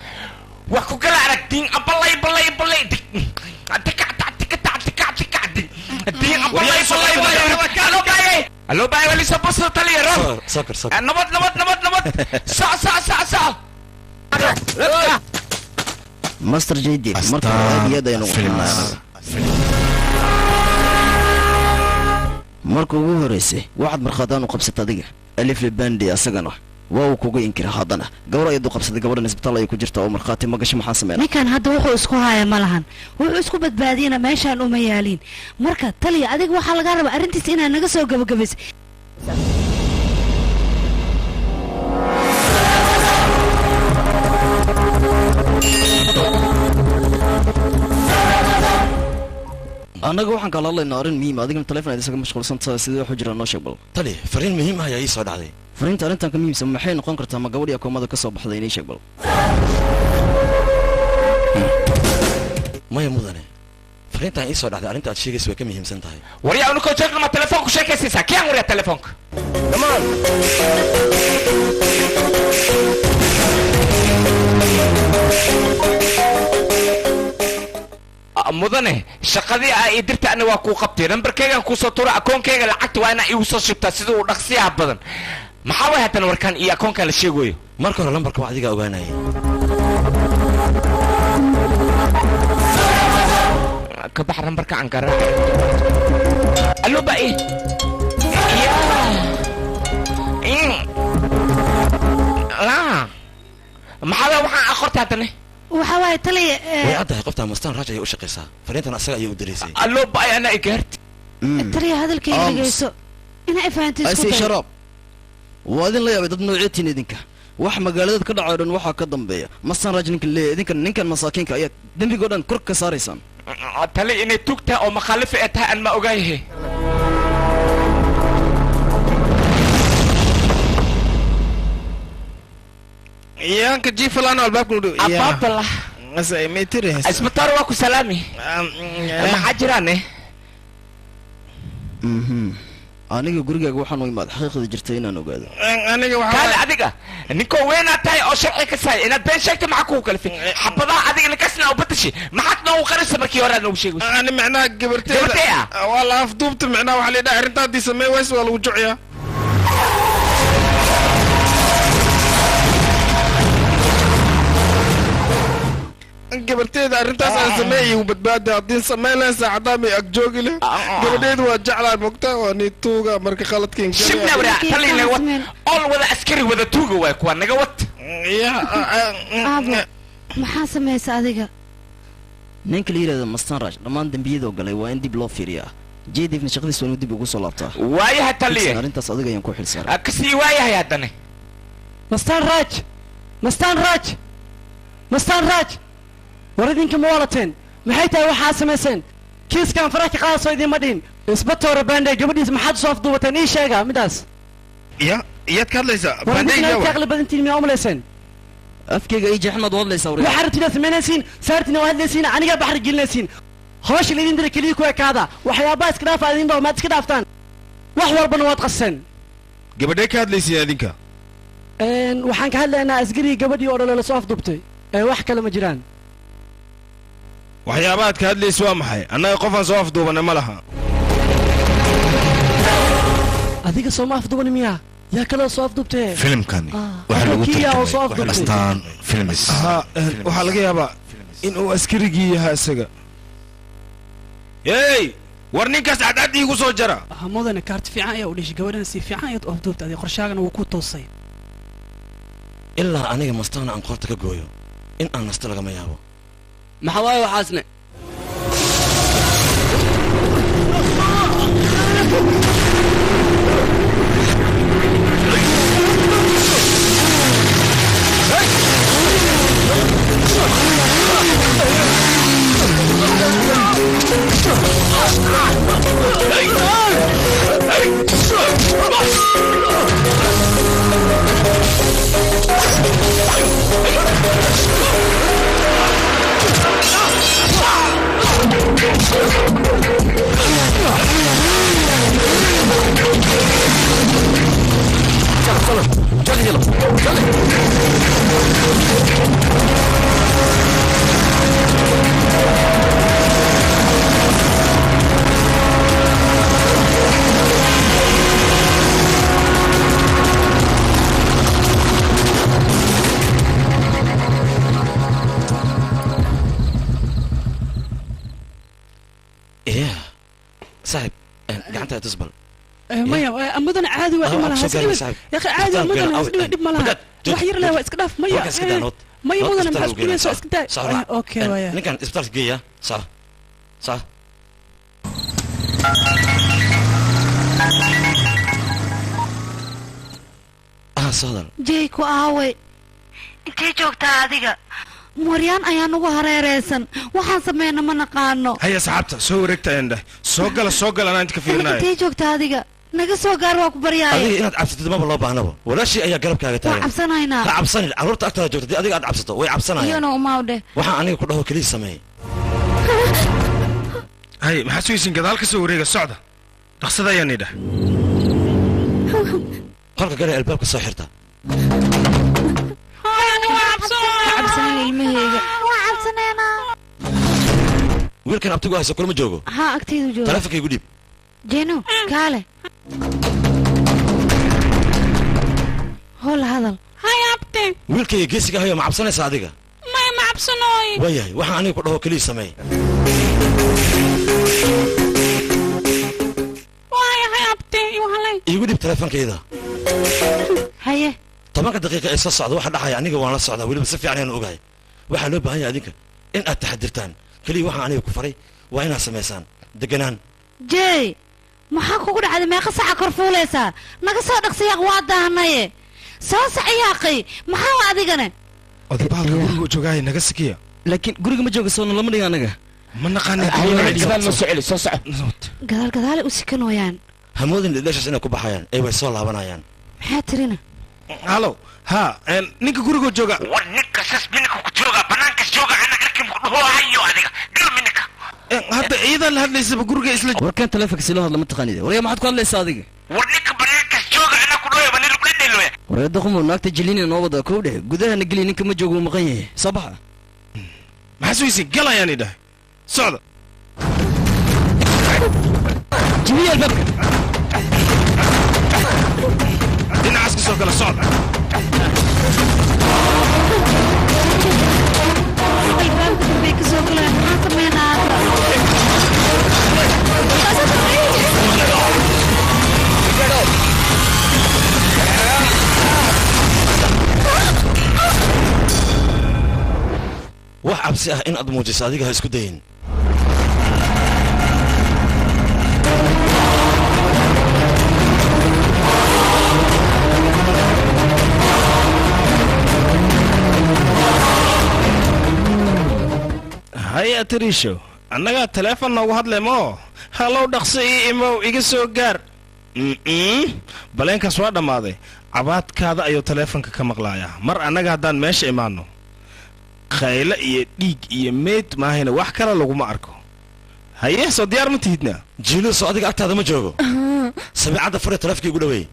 wax ku kala aragtiin abalay diin abalay allo baa wali sabas taliya rab sokor nabad sa master JD marka aadiyada aynu marka ugu horeysay waxaad markhaadaan u qabsatay adiga alif libandi asagana waa uu kuga inkira haddana gabar ayadu qabsaday gabadhan isbitaal ay ku jirta oo markhaati ma gasho maxaa sameynaa ninkan hadda wuxuu isku haya ma lahan wuxuu isku badbaadiyana meeshaan uma yaaliin marka taliya adiga waxaa laga rabaa arrintiisa inaad naga soo gabagabayso annaga waxaan kala hadlaynaa arrin muhiim adigana telefoon aad isaga mashquulsan tahay sidee wax u jiraan noo sheeg bal tali fariin muhiim ah ayaa ii soo dhacday fariinta arrintan ka muhiimsan maxay noqon kartaa ma gabadhii akoomada ka soo baxday inay sheeg bal maya mudane fariintan ii soo dhacday arrinta aad sheegaysa way ka muhiimsan tahay waryaa unikoo jeegna ma telefoonku sheekaysiisaa kiyaan waryaa telefoonka dhamaan mudane shaqadii aa ii dirta ana waa kuu qabtay nambarkaygaan kuusoo tura akoonkayga lacagta waa inaa iigu soo shubtaa sida uu dhaqsiyaha badan maxaa way haddana warkaan iyo akoonkaan la sheegayo marka hore lambarka waa adigaa ogaanaya ka bax nambarka aan garaac allo ba i maxaa waxaan aqorta haddana waxa waaye taliya way caddahay qoftaa mastaan raaj ayay u shaqaysaa fariintan asaga ayay u diraysay allo baay ana igaarti taliya hadalkayga dhegayso ina ifahantiis ku day sharaab waa idin la yaabay dad nooceetiin idinka wax magaaladeed ka dhacayo dhan waxaa ka dambeeya mastaan raaj ninkan masaakiinka ayaa dembigoo dhan kor ka saaraysaan taliya inay tugtahay oo makhaalifa ee tahay aan ma ogaayahe yaanka jiifalaano albaabka lu dhow abaabala isbitaar waa ku salaami maxaa jiraane aniga gurigaaga waxaan u imaad xaqiiqda jirta inaan ogaado kaale adiga ninkoo weynaad tahay oo sharci ka sahay inaad been sheegta maxaa kugu kalifin xabadaha adiga ninkaasna u batashi maxaad noogu qarisa markii hore aad noogu sheegay ani macnaha gabarteeda waa la afduubta macnaha waxaa la yidhaha arrinta haddii samey wayse waa lagu juciyaa gabarteeda arrintaas aan sameeyay u badbaada haddii sameynlayn saacaddaa may ag joogi leh gabadheedu waa jeclaan mogta waa ni tuuga marka khaladkiin shibna wara talina wad ol wada askari wada tuuga way kuwa naga wad aabo maxaa samaysa adiga ninka la yiraahdo mastaan raaj dhammaan dembiyada galay waa in dib loo fiiriyaa jeedifna shaqadiisa waa inuu dib ugu soo laabtaa waayaha taliya arrintaas adiga ayaan ku xilsaaray kasii waayahay haddana mastaan raaj war idinka ma walateen maxay tahay waxaa samayseen kiiskan faraha ka qaadasoo idiinma dhihin isbatoora baandhay gabadhiisa maxaad usoo afduubateen ii sheega midaas iyaad ka hadlaysaa baandhayka aqli badantiin miyaa umalayseen afkayga ii jeexmaad u hadlaysaa waxaa rabtidaa samaynaysiin saartina waa hadlaysiin anigaa baxri gelinaysiin hawsha laydin dira keliya ku ekaada waxyaabaha iska dhaafa idin dhaw maad iska dhaaftaan wax walbana waad qaseen gabadhay ka hadlaysiin adinka waxaan ka hadlaynaa asgarigii gabadhii oo dhalo lasoo afduubtay wax kale ma jiraan waxyaabaad ka hadlaysa waa maxay annaga qofaan soo afduubanay ma laha adiga sooma afduubani miyaa yaa kaloo soo afduubtee filimkani waxaa lagu tarjumay astaan filmis waxaa laga yaabaa in uu askarigii yahaa isaga hey war ninkaas cadcad iigu soo jara mudane kaarti fiican ayaa u dheshay gabadhana si fiican ayaad u afduubta adig qorshaagana wuu ku toosay ilaa aniga mastaana aan qoorta ka gooyo in aan nasto lagama yaabo maxaa waaye waxaasne saaxib gacanta tusbal maya mudan caadi waa dhib malaha ya akhi caadi mudan dhib malaha wax yar leh waa iska dhaaf maya maya mudan maxaa isku leeyahay iska daa okay waya ninkan isbitaalka geeya saar saar صادر جيكو آوي انتي جوكتا adiga Maryaan ayaa nagu hareereysan waxaan sameeyna ma naqaano haya saxabta soo wareegta indha soo gala aan inta ka fiirinayo intee joogta adiga naga soo gaar waa ku baryaay adiga inaad cabsatid ma loo baahnaba walaashii ayaa garabkaaga taagan waa cabsanaynaa ha cabsanin carruurta agtaada joogta adiga aad cabsato way cabsanayaan iyana umaawde waxaan aniga ku dhaho kaliya sameey hay maxaa suysin gadaal ka soo wareega socda dhaqsada ayaan idha qolka gale albaabka soo xirta wiilkan abtigu hayso kulma joogo ha agtaydu joogo taleefankaygu dhiib jeeno kaale hol hadal hay abte wiilkayga geesiga hayo ma cabsanaysa adiga ma cabsanooy waayahay waxaan aniga ku dhaho kaliya sameey waayahay abte iigu dhiib taleefankayda haye 10 daqiiqo ay soo socdo waxa dhaxaya aniga waan la socdaa waliba si fiican ayaan ogahay waxa loo baahan yahay adinka in aad taxadirtaan kaliya waxaan aniga ku faray waa inaad sameysaan deganaan jay maxaa kugu dhacday meeqa saaca kor fuulaysaa naga soo dhaqsiyaaq waa daahnaye soo saciyaaqay maxaa adigana odbaalka guriga joogay naga sikiya laakiin guriga ma jooga soo lama dhiga anaga ma naqaan gadaal noo soo celi soo soco gadaal u sikanooyaan hamoodin dhashaas inay ku baxayaan ay way soo laabanayaan maxaa tirina halo ha ninka guriga jooga war ninka sas minka ku jooga banaanka jooga ana arkin ku dhawayo adiga gal minka hadda ciidan la hadlaysaba guriga isla warkan taleefanka si loo hadla ma taqaanid war maxaad ku hadlaysaa adiga war ninka banaanka jooga ana ku dhawayo banil ku dhelo war dakhmo naagta jilina noo wada koow dheh gudaha na gali ninka ma joogo maqan yahay sabaxa maxaa suysi galayaan idha socda jibiya albabka dhinacaas ka soo gala socda albaabka dambey ka soo galaan maxaa sameynaa wax cabsi ah in aad muujiso adiga ha isku dayin haya tiriisho annagaa taleefon noogu hadlaymo hallow dhaqso ii imow iga soo gaar baleenkaas waa dhammaaday cabaadkaada ayuu taleefonka ka maqlaayaa mar annaga haddaan meesha imaanno khayle iyo dhiig iyo meyd maahayna wax kale laguma arko haye soo diyaar ma tihidna jiilo soo adiga agtaada ma joogo sabiicadda fure taleefkii ugu dhaweey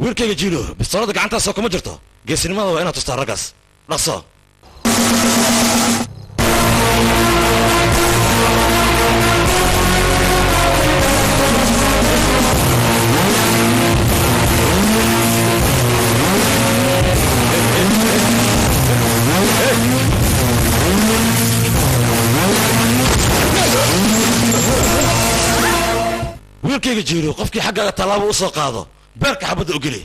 wiilkayga jiilo bistoolada gacantaasoo kuma jirto geesinimada waa inaad tustaa raggaas dhaqso wiilkayga jiilo qofkii xaggaaga tallaabo u soo qaado beerka xabadda u geli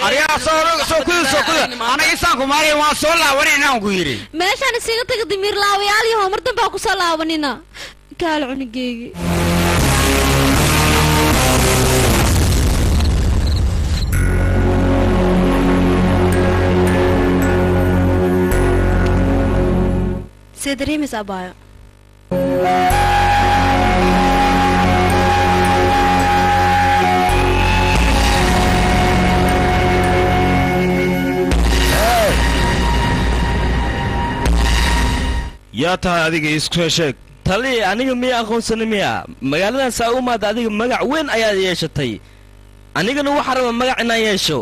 aryaa soo kuda anaga isaanku maaliya waan soo laabanayna aan ku yidhi meeshaan isaga taga dimiir laawayaal yahow mar dambaa ku soo laabanina kaal cunugeygi see dareemaysa abaayo yaa tahay adiga isku sheeg tali aniga miya aqoonsani miya magaaladan saa u maada adiga magac weyn ayaad yeeshatay anigana waxaa raba magac inaan yeesho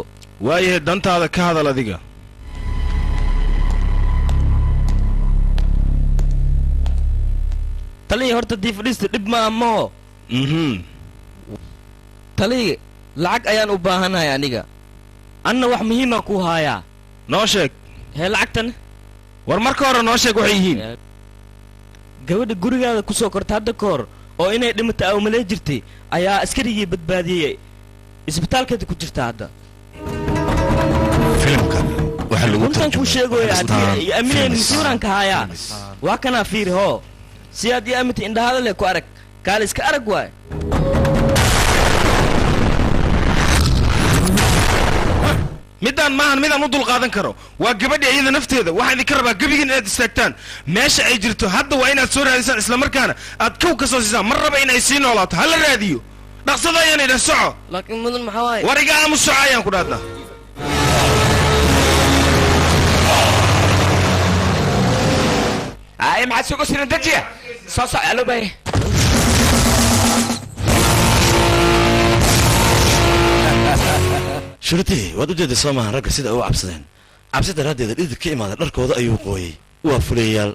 waayahay dantaada ka hadal adiga tali horta dii fadhiista dhib ma amoo tali lacag ayaan u baahanahay aniga anna wax muhiima ku haayaa noo sheeg hee lacagtan war marka hore noo sheeg waxay yihiin gabadha gurigaada ku soo korta hadda ka hor oo inay dhimata awmalee jirtay ayaa askarigii badbaadiyey isbitaalkeeda ku jirta hadda filimkan waxaa lagu runtan kuu sheegooya haddii aamineen masiiranka haayaa waa kanaa fiiri hoo si aad ii aaminta indhahada leh ku arag kaale iska arag waay midaan maahan midaan u dulqaadan karo waa gabadhi iyada nafteeda waxaan idinka rabaa gebigiin inaad istaagtaan meesha ay jirto hadda waa inaad soo raadisaan islamarkaana aad kow ka soo siisaan mar raba inay sii noolaato hala raadiyo dhaqsada ayaan idhan soco laakiin mudan maxaa waaye war iga aamus soco ayaan ku dhaadnaa ay maxaad sugo sinan dajiya soo soc alo bay shurtii waad u jeeday soo maahan ragga sida ay u cabsadeen cabsi daraaddeeda dhidid ka imaada dharkooda ayuu qooyey waa fuleeyaal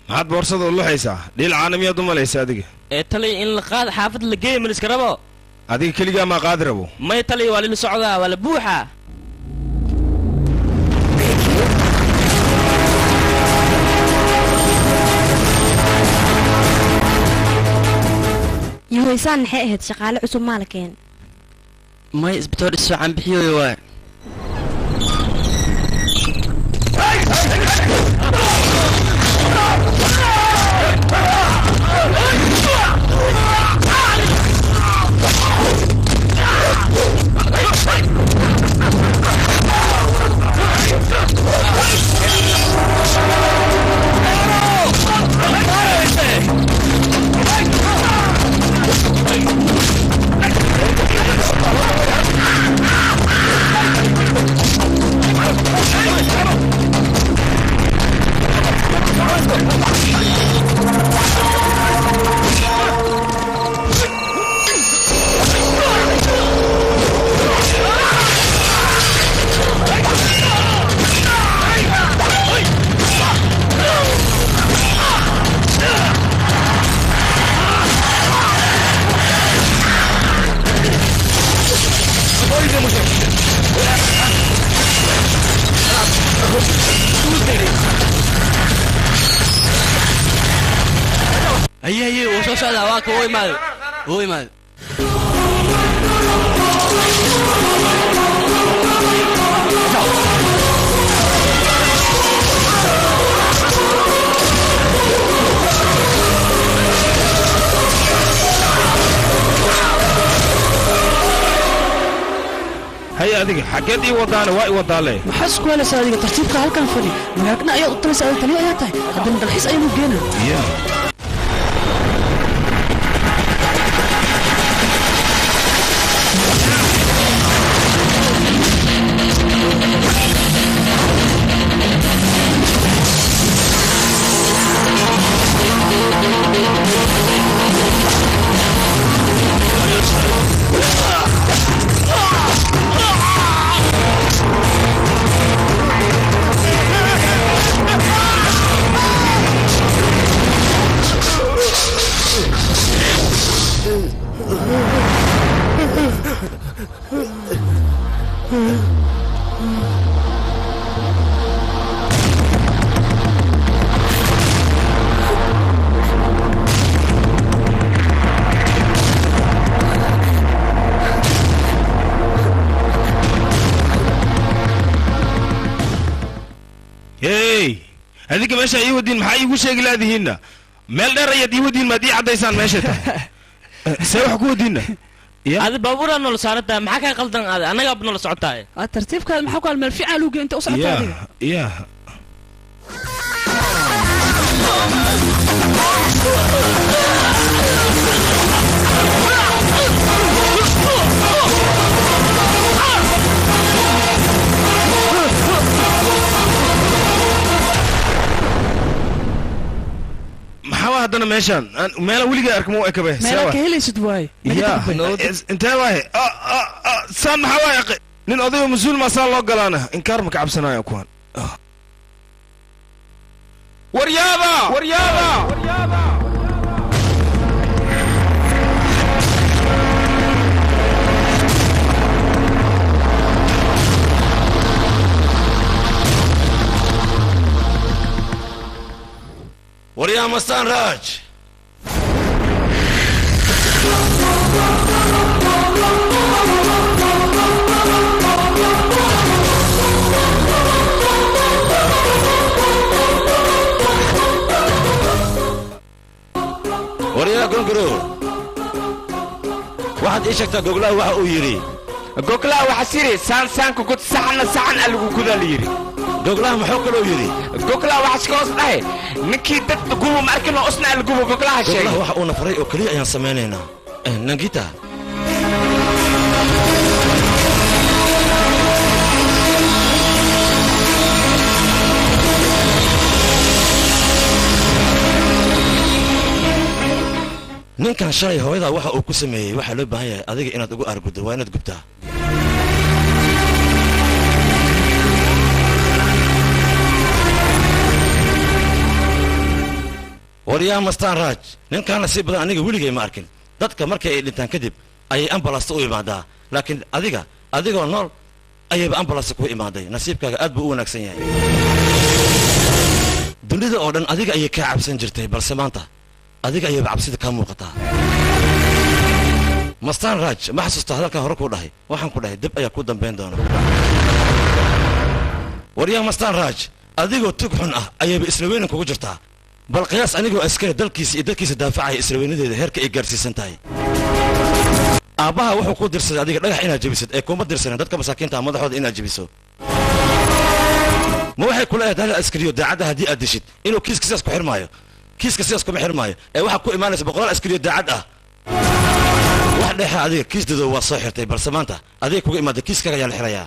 maxaad boorsada u luxaysaa dhiil caana miyaad u malaysa adiga ee taliya in la qaada xaafadda la geeya maliska rabo adiga keligaa maa qaadi rabo may taliya waa lila socdaa waa la buuxaa yahoysaan maxay ahayd shaqaale cusub maalkeen may isbitoor isoo canbixiyooyo waay aye wuu soo socdaa waa ka u imaado هيا أديك حكيت إيه وضعنا واي وضعله محس كويس هذه ترتيب كهل كان فني مراكنا أي أطلس على تلي أي تاي قدام الحس أي مجانا هذيك ماشي يودين محي وش يقول هذه هنا مال دار يدي يودين ما دي عدا يسان ماشي see wax ku wadiina adi baabuuraa noola saarataa maxaa kaa qaldan aada annagaaba noola socotaay tartiibkaada maxaa ku meel fiican luuga inta u socota adiga ya maxaa haddana meeshaan meela weligaa arkama u ekabe meela ka helaysid waaye ya intee waaye saan maxaa waaye aqi nin odayoo mas-uul maa saan loo galaana inkaar ma ka cabsanaya kuwan waryaada waryaa mastaan raaj waryaa gongoro waxaad ii sheegtaa goglaha waxa uu yidhi goglaha waxa siri saansaanka gud saxana saxan alagu gudaa la yidhi goglaha muxuu kaloo yidhi goglaha waxa shikoos dhahe ninkii dad gubo ma arkin oo usna algubo goglaha sheegay goglaha waxa uuna faray oo keliya ayaan samaynaynaa nangita ninkan shalay hooyadaa waxa uu ku sameeyey waxaa loo baahan yahay adiga inaad ugu aarguddo waa inaad gubtaa waryaa mastaan raaj ninkaana si badan aniga weligay ma arkin dadka markay ay dhintaan kadib ayay ambalasta u imaadaa laakiin adigoo nool ayayba ambalasta ku imaaday nasiibkaaga aad buu u wanaagsan yahay dunida oo dhan adiga ayay kaa cabsan jirtay balse maanta adiga ayayba cabsida kaa muuqataa mastaan raaj ma xasuusta hadalkan hore kuu dhahay waxaan ku dhahay dib ayaa ku dambayn doona waryaa mastaan raaj adigoo tug xun ah ayayba isla weynan kugu jirtaa bal qiyaas anigoo askari dalkiisa iyo dadkiisa daafacaya islaweynadeeda heerka ay gaarsiisan tahay aabbaha wuxuu ku dirsaday adiga dhagax inaad jebisid ee kuma dirsanen dadka masaakiinta madaxooda inaad jebiso ma waxay kula ahayd hal askariyo daacadda haddii aad dishid inuu kiiska sidaas ku xirmaayo kiiska sidaas kuma xirmaayo ee waxaa ku imaanaysa boqolaal askariyo daacad ah wax dheexa adiga kiisdadoo waa soo xirtay balse maanta adiga kuga imaada kiiskaaga ayaa la xirayaa